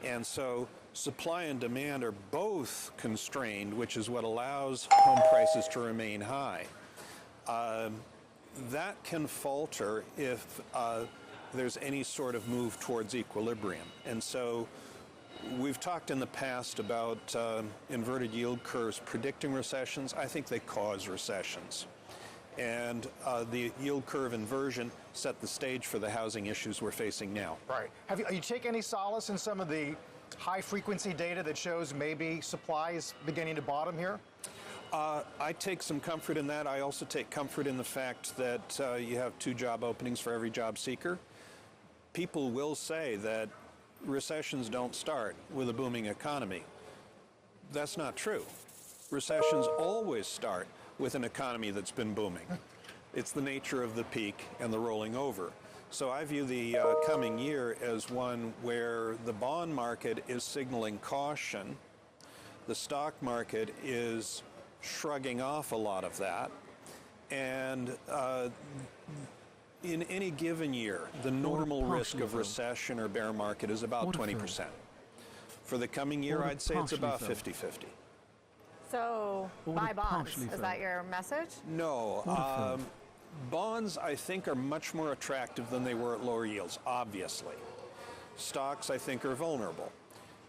And so supply and demand are both constrained, which is what allows home prices to remain high. that can falter if there's any sort of move towards equilibrium. And so we've talked in the past about inverted yield curves predicting recessions. I think they cause recessions. And the yield curve inversion set the stage for the housing issues we're facing now.
Right. Have you take any solace in some of the high-frequency data that shows maybe supply is beginning to bottom here?
I take some comfort in that. I also take comfort in the fact that you have 2 job openings for every job seeker. People will say that recessions don't start with a booming economy. That's not true. Recessions always start with an economy that's been booming. It's the nature of the peak and the rolling over. So I view the coming year as one where the bond market is signaling caution. The stock market is shrugging off a lot of that. And in any given year, the normal risk of recession or bear market is about 20%. For the coming year, I'd say it's about 50-50.
So, buy bonds. Is that your message?
No. Bonds, I think, are much more attractive than they were at lower yields, obviously. Stocks, I think, are vulnerable.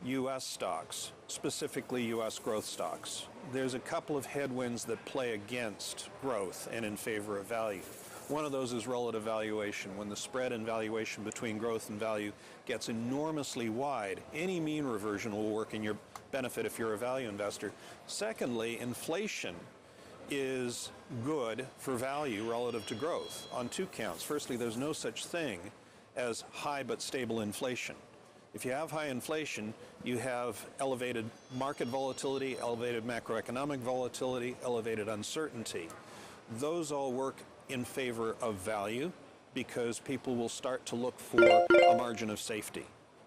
U.S. stocks, specifically U.S. growth stocks. There's a couple of headwinds that play against growth and in favor of value. One of those is relative valuation. When the spread in valuation between growth and value gets enormously wide, any mean reversion will work in your benefit if you're a value investor. Secondly, inflation is good for value relative to growth on 2 counts. Firstly, there's no such thing as high but stable inflation. If you have high inflation, you have elevated market volatility, elevated macroeconomic volatility, elevated uncertainty. Those all work in favor of value because people will start to look for a margin of safety.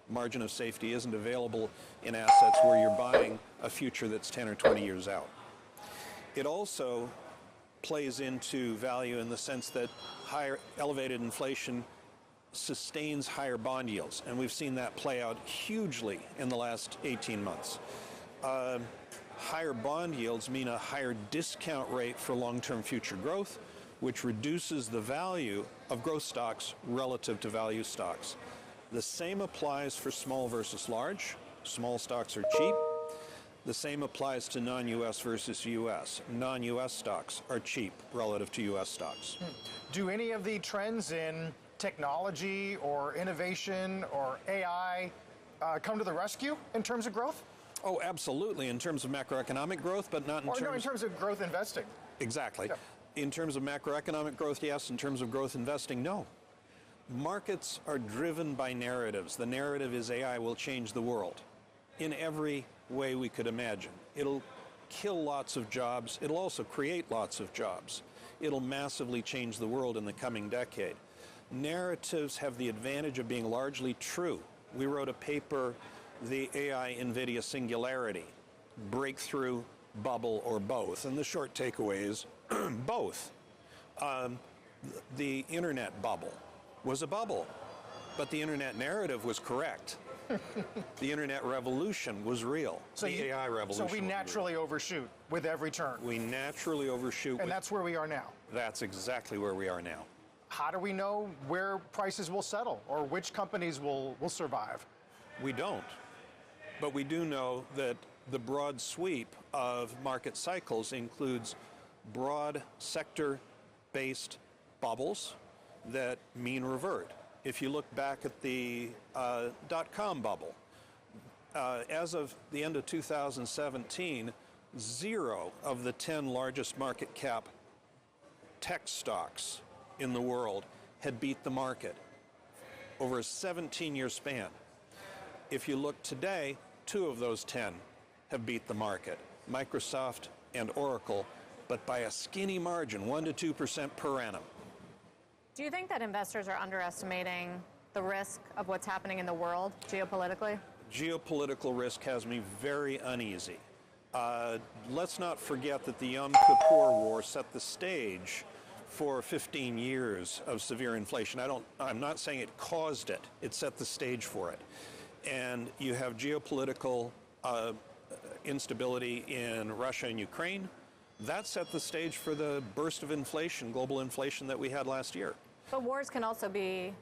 Margin of safety isn't available in assets where you're buying a future that's 10 or 20 years out. It also plays into value in the sense that higher elevated inflation sustains higher bond yields, and we've seen that play out hugely in the last 18 months. Higher bond yields mean a higher discount rate for long-term future growth, which reduces the value of growth stocks relative to value stocks. The same applies for small versus large. Small stocks are cheap. The same applies to non-U.S. versus U.S. Non-U.S. stocks are cheap relative to U.S. stocks.
Do any of the trends in technology or innovation or AI come to the rescue in terms of growth?
Oh, absolutely, in terms of macroeconomic growth, but not in
in terms of growth investing.
Exactly.
Yeah.
In terms of macroeconomic growth, yes. In terms of growth investing, no. Markets are driven by narratives. The narrative is AI will change the world in every way we could imagine. It'll kill lots of jobs. It'll also create lots of jobs. It'll massively change the world in the coming decade. Narratives have the advantage of being largely true. We wrote a paper, The AI NVIDIA Singularity, Breakthrough, Bubble, or Both. And the short takeaway is both. The internet bubble was a bubble, but the internet narrative was correct. The internet revolution was real.
So
the AI revolution.
So we naturally overshoot with every turn.
We naturally overshoot.
And that's where we are now.
That's exactly where we are now.
How do we know where prices will settle or which companies will survive?
We don't. But we do know that the broad sweep of market cycles includes broad sector-based bubbles that mean revert. If you look back at the dot-com bubble, as of the end of 2017, 0 of the 10 largest market cap tech stocks in the world had beat the market over a 17-year span. If you look today, 2 of those 10 have beat the market, Microsoft and Oracle, but by a skinny margin, 1% to 2% per annum.
Do you think that investors are underestimating the risk of what's happening in the world geopolitically?
Geopolitical risk has me very uneasy. Let's not forget that the Yom Kippur War set the stage for 15 years of severe inflation. I'm not saying it caused it. It set the stage for it. And you have geopolitical instability in Russia and Ukraine. that set the stage for the burst of inflation, global inflation that we had last year.
But wars can also be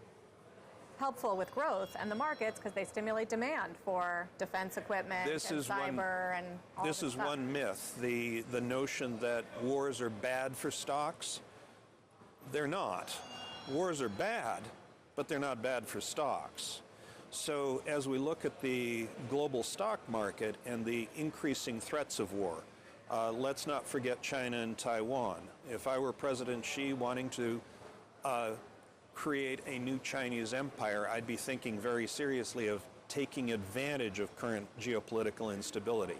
helpful with growth and the markets because they stimulate demand for defense equipment and cyber and all
this is
stuff.
one myth, the notion that wars are bad for stocks. They're not. Wars are bad, but they're not bad for stocks. So as we look at the global stock market and the increasing threats of war, let's not forget China and Taiwan. If I were President Xi wanting to create a new Chinese empire, I'd be thinking very seriously of taking advantage of current geopolitical instability.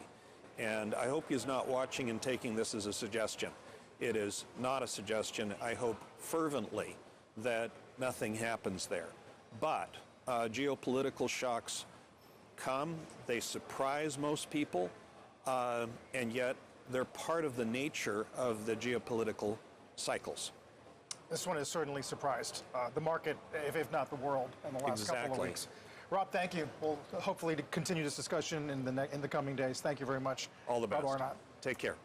And I hope he's not watching and taking this as a suggestion. It is not a suggestion. I hope fervently that nothing happens there. But geopolitical shocks come, they surprise most people, and yet they're part of the nature of the geopolitical cycles.
This one has certainly surprised the market, if not the world, in the last couple of weeks. Rob, thank you. We'll hopefully continue this discussion in the coming days. Thank you very much.
All the best.
Rob Arnott.
Take care.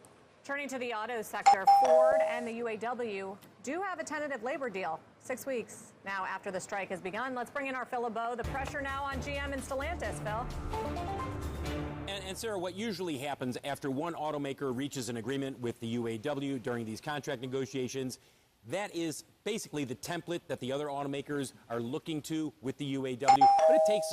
Turning to the auto sector, Ford and the UAW do have a tentative labor deal. 6 weeks now after the strike has begun. Let's bring in our Phil LeBeau. The pressure now on GM and Stellantis, Phil.
And Sarah, what usually happens after one automaker reaches an agreement with the UAW during these contract negotiations, that is basically the template that the other automakers are looking to with the UAW. But it takes,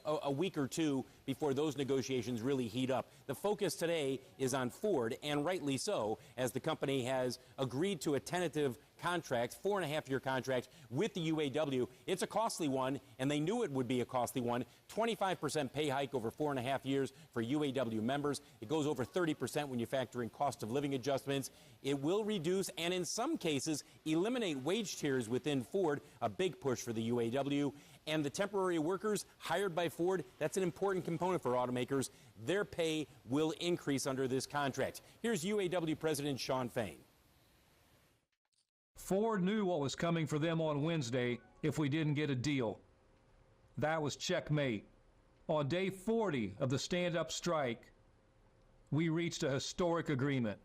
a week or two before those negotiations really heat up. The focus today is on Ford, and rightly so, as the company has agreed to a tentative contract, 4.5-year contract with the UAW. It's a costly one, and they knew it would be a costly one. 25% pay hike over 4.5 years for UAW members. It goes over 30% when you factor in cost of living adjustments. It will reduce and in some cases eliminate wage tiers within Ford, a big push for the UAW. And the temporary workers hired by Ford, that's an important component for automakers. Their pay will increase under this contract. Here's UAW President Shawn Fain.
Ford knew what was coming for them on Wednesday if we didn't get a deal. That was checkmate. On day 40 of the stand-up strike, we reached a historic agreement.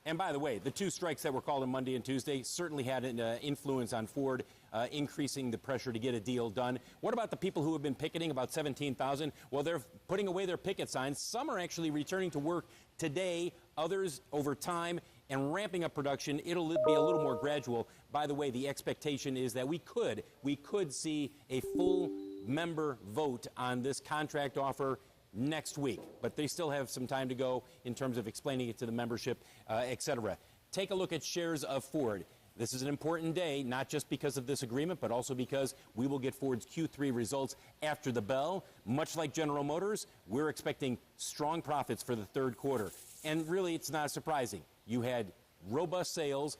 And by the way, the two strikes that were called on Monday and Tuesday certainly had an influence on Ford, increasing the pressure to get a deal done. What about the people who have been picketing, about 17,000? Well, they're putting away their picket signs. Some are actually returning to work today, others over time, and ramping up production. It'll be a little more gradual. By the way, the expectation is that we could see a full member vote on this contract offer next week, but they still have some time to go in terms of explaining it to the membership, etc. Take a look at shares of Ford. This is an important day, not just because of this agreement, but also because we will get Ford's Q3 results after the bell. Much like General Motors, we're expecting strong profits for the third quarter. And really, it's not surprising. You had robust sales.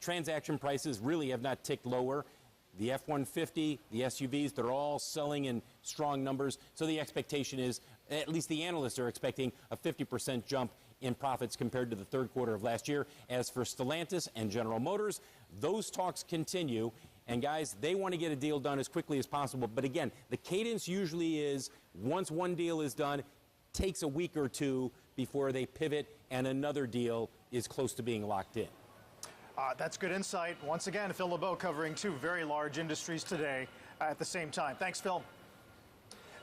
Transaction prices really have not ticked lower. The F-150, the SUVs, they're all selling in strong numbers. So the expectation is, at least the analysts are expecting, a 50% jump in profits compared to the third quarter of last year. As for Stellantis and General Motors, those talks continue. And guys, they want to get a deal done as quickly as possible. But again, the cadence usually is once one deal is done, takes a week or two before they pivot and another deal is close to being locked in.
That's good insight. Once again, Phil LeBeau covering two very large industries today at the same time. Thanks, Phil.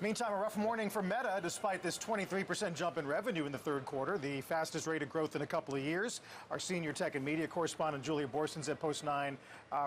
Meantime, a rough morning for Meta, despite this 23% jump in revenue in the third quarter, the fastest rate of growth in a couple of years. Our senior tech and media correspondent, Julia Borson's at Post 9.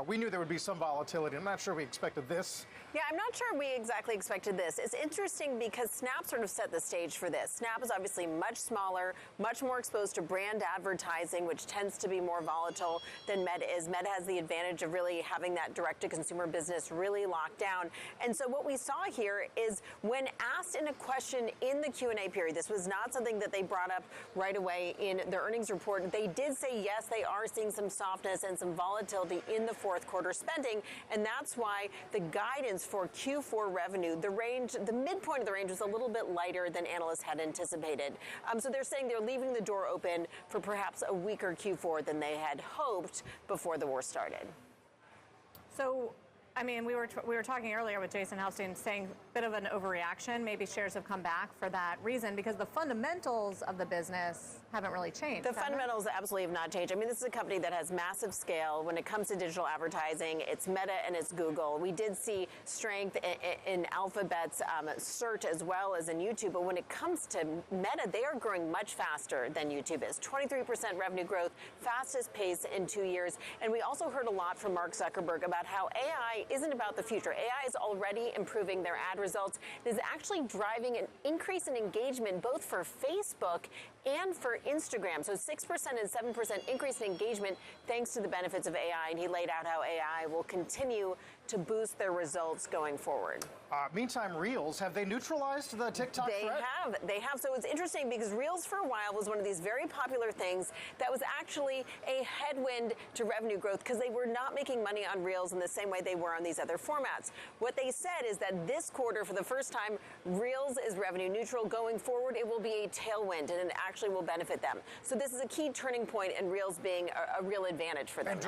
We knew there would be some volatility. I'm not sure we expected this.
Yeah, I'm not sure we exactly expected this. It's interesting because Snap sort of set the stage for this. Snap is obviously much smaller, much more exposed to brand advertising, which tends to be more volatile than Meta is. Meta has the advantage of really having that direct-to-consumer business really locked down. And so what we saw here is when asked in a question in the Q&A period, this was not something that they brought up right away in their earnings report. They did say, yes, they are seeing some softness and some volatility in the fourth quarter spending. And that's why the guidance for Q4 revenue, the midpoint of the range was a little bit lighter than analysts had anticipated. So they're saying they're leaving the door open for perhaps a weaker Q4 than they had hoped before the war started.
So, I mean, we were talking earlier with Jason Helfstein saying a bit of an overreaction. Maybe shares have come back for that reason because the fundamentals of the business haven't really changed.
The fundamentals absolutely have not changed. I mean, this is a company that has massive scale when it comes to digital advertising. It's Meta and it's Google. We did see strength in Alphabet's search as well as in YouTube, but when it comes to Meta, they are growing much faster than YouTube is. 23% revenue growth, fastest pace in 2 years. And we also heard a lot from Mark Zuckerberg about how AI isn't about the future. AI is already improving their ad results. It is actually driving an increase in engagement both for Facebook and for Instagram. So 6% and 7% increase in engagement thanks to the benefits of AI. And he laid out how AI will continue to boost their results going forward.
Meantime, Reels, have they neutralized the TikTok threat?
They have. So it's interesting because Reels for a while was one of these very popular things that was actually a headwind to revenue growth because they were not making money on Reels in the same way they were on these other formats. What they said is that this quarter, for the first time, Reels is revenue neutral. Going forward, it will be a tailwind and it actually will benefit them. So this is a key turning point in Reels being a real advantage for them.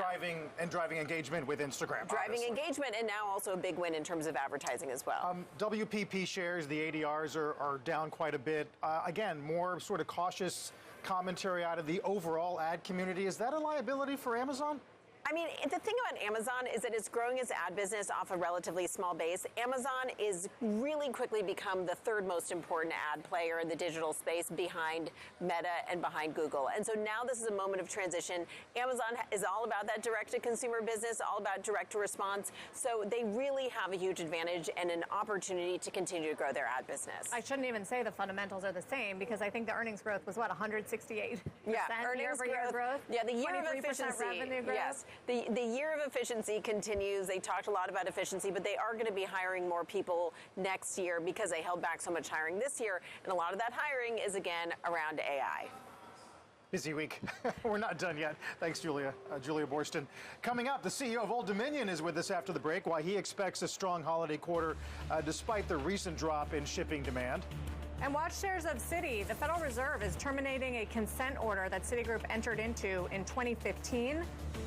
And driving engagement with Instagram.
Driving
obviously.
engagement and now also a big win in terms of advertising as well.
WPP shares, the ADRs are down quite a bit. Again, more sort of cautious commentary out of the overall ad community. Is that a liability for Amazon?
I mean, the thing about Amazon is that it's growing its ad business off a relatively small base. Amazon is really quickly become the third most important ad player in the digital space behind Meta and behind Google. And so now this is a moment of transition. Amazon is all about that direct-to-consumer business, all about direct-to-response. So they really have a huge advantage and an opportunity to continue to grow their ad business.
I shouldn't even say the fundamentals are the same because I think the earnings growth was, 168%?
Yeah, earnings
growth.
Yeah, the year of
23%
efficiency.
revenue growth.
Yes. The year of efficiency continues. They talked a lot about efficiency, but they are going to be hiring more people next year because they held back so much hiring this year. And a lot of that hiring is, again, around AI.
Busy week. We're not done yet. Thanks, Julia. Julia Borston. Coming up, the CEO of Old Dominion is with us after the break, why he expects a strong holiday quarter despite the recent drop in shipping demand.
And watch shares of Citi. The Federal Reserve is terminating a consent order that Citigroup entered into in 2015.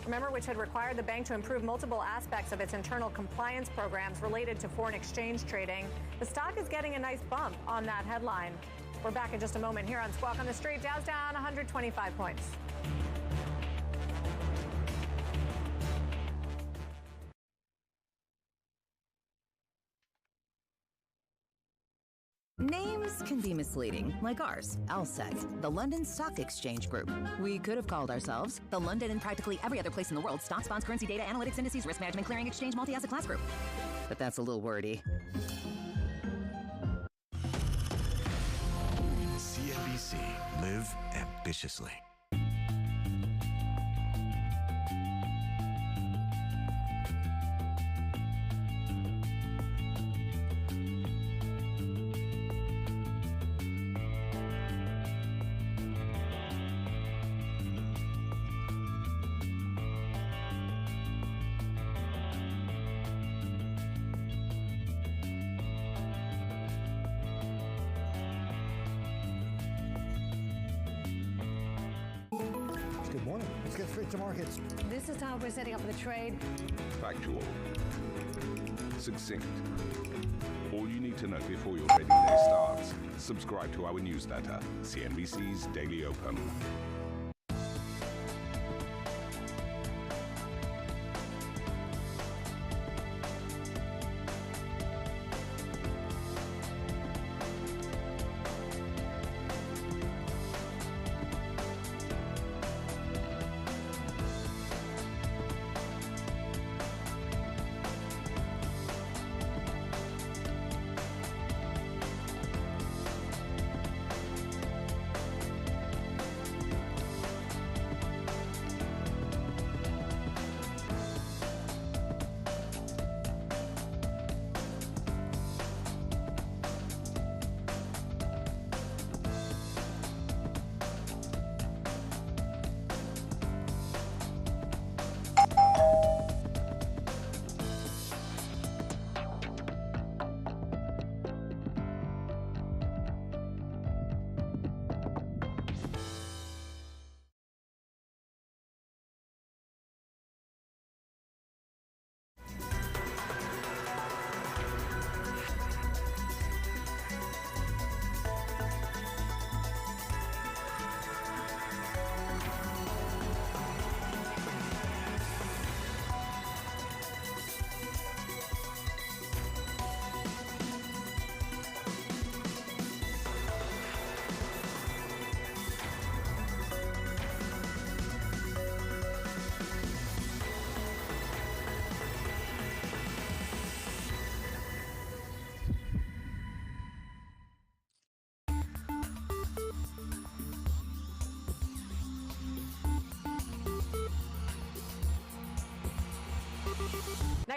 Remember, which had required the bank to improve multiple aspects of its internal compliance programs related to foreign exchange trading. The stock is getting a nice bump on that headline. We're back in just a moment here on Squawk on the Street. Dow's down 125 points.
Names can be misleading, like ours, LSEG, the London Stock Exchange Group. We could have called ourselves the London and practically every other place in the world stocks, bonds, currency data, analytics, indices, risk management, clearing, exchange, multi-asset class group. But that's a little wordy.
CNBC. Live ambitiously.
Good morning. Let's get straight to markets.
This is how we're setting up the trade.
Factual. Succinct. All you need to know before your trading day starts. Subscribe to our newsletter, CNBC's Daily Open.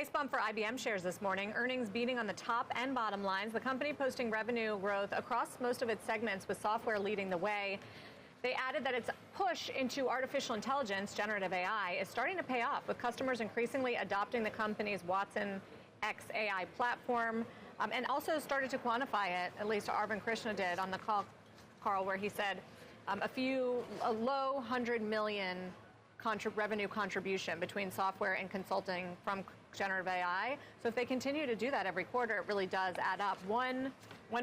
Nice bump for IBM shares this morning. Earnings beating on the top and bottom lines. The company posting revenue growth across most of its segments, with software leading the way. They added that its push into artificial intelligence, generative AI, is starting to pay off, with customers increasingly adopting the company's Watson X AI platform, and also started to quantify it, at least Arvind Krishna did on the call, Carl, where he said a low 100 million revenue contribution between software and consulting from generative AI. So if they continue to do that every quarter, it really does add up. One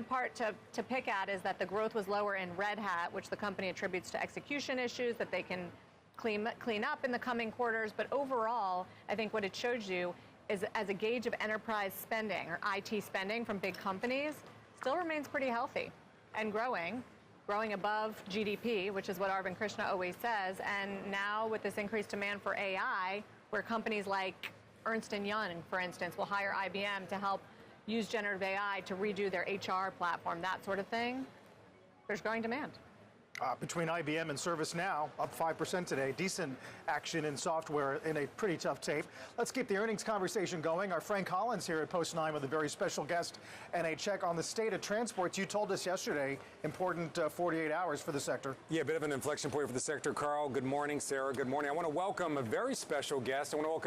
part to pick at is that the growth was lower in Red Hat, which the company attributes to execution issues that they can clean up in the coming quarters. But overall, I think what it shows you is, as a gauge of enterprise spending or IT spending from big companies, still remains pretty healthy and growing above GDP, which is what Arvind Krishna always says. And now with this increased demand for AI, where companies like Ernst & Young, for instance, will hire IBM to help use generative AI to redo their HR platform, that sort of thing, there's growing demand.
Between IBM and ServiceNow, up 5% today. Decent action in software in a pretty tough tape. Let's keep the earnings conversation going. Our Frank Collins here at Post 9 with a very special guest and a check on the state of transports. You told us yesterday, important 48 hours for the sector.
Yeah, a bit of an inflection point for the sector, Carl. Good morning, Sarah. Good morning. I want to welcome a very special guest. I want to welcome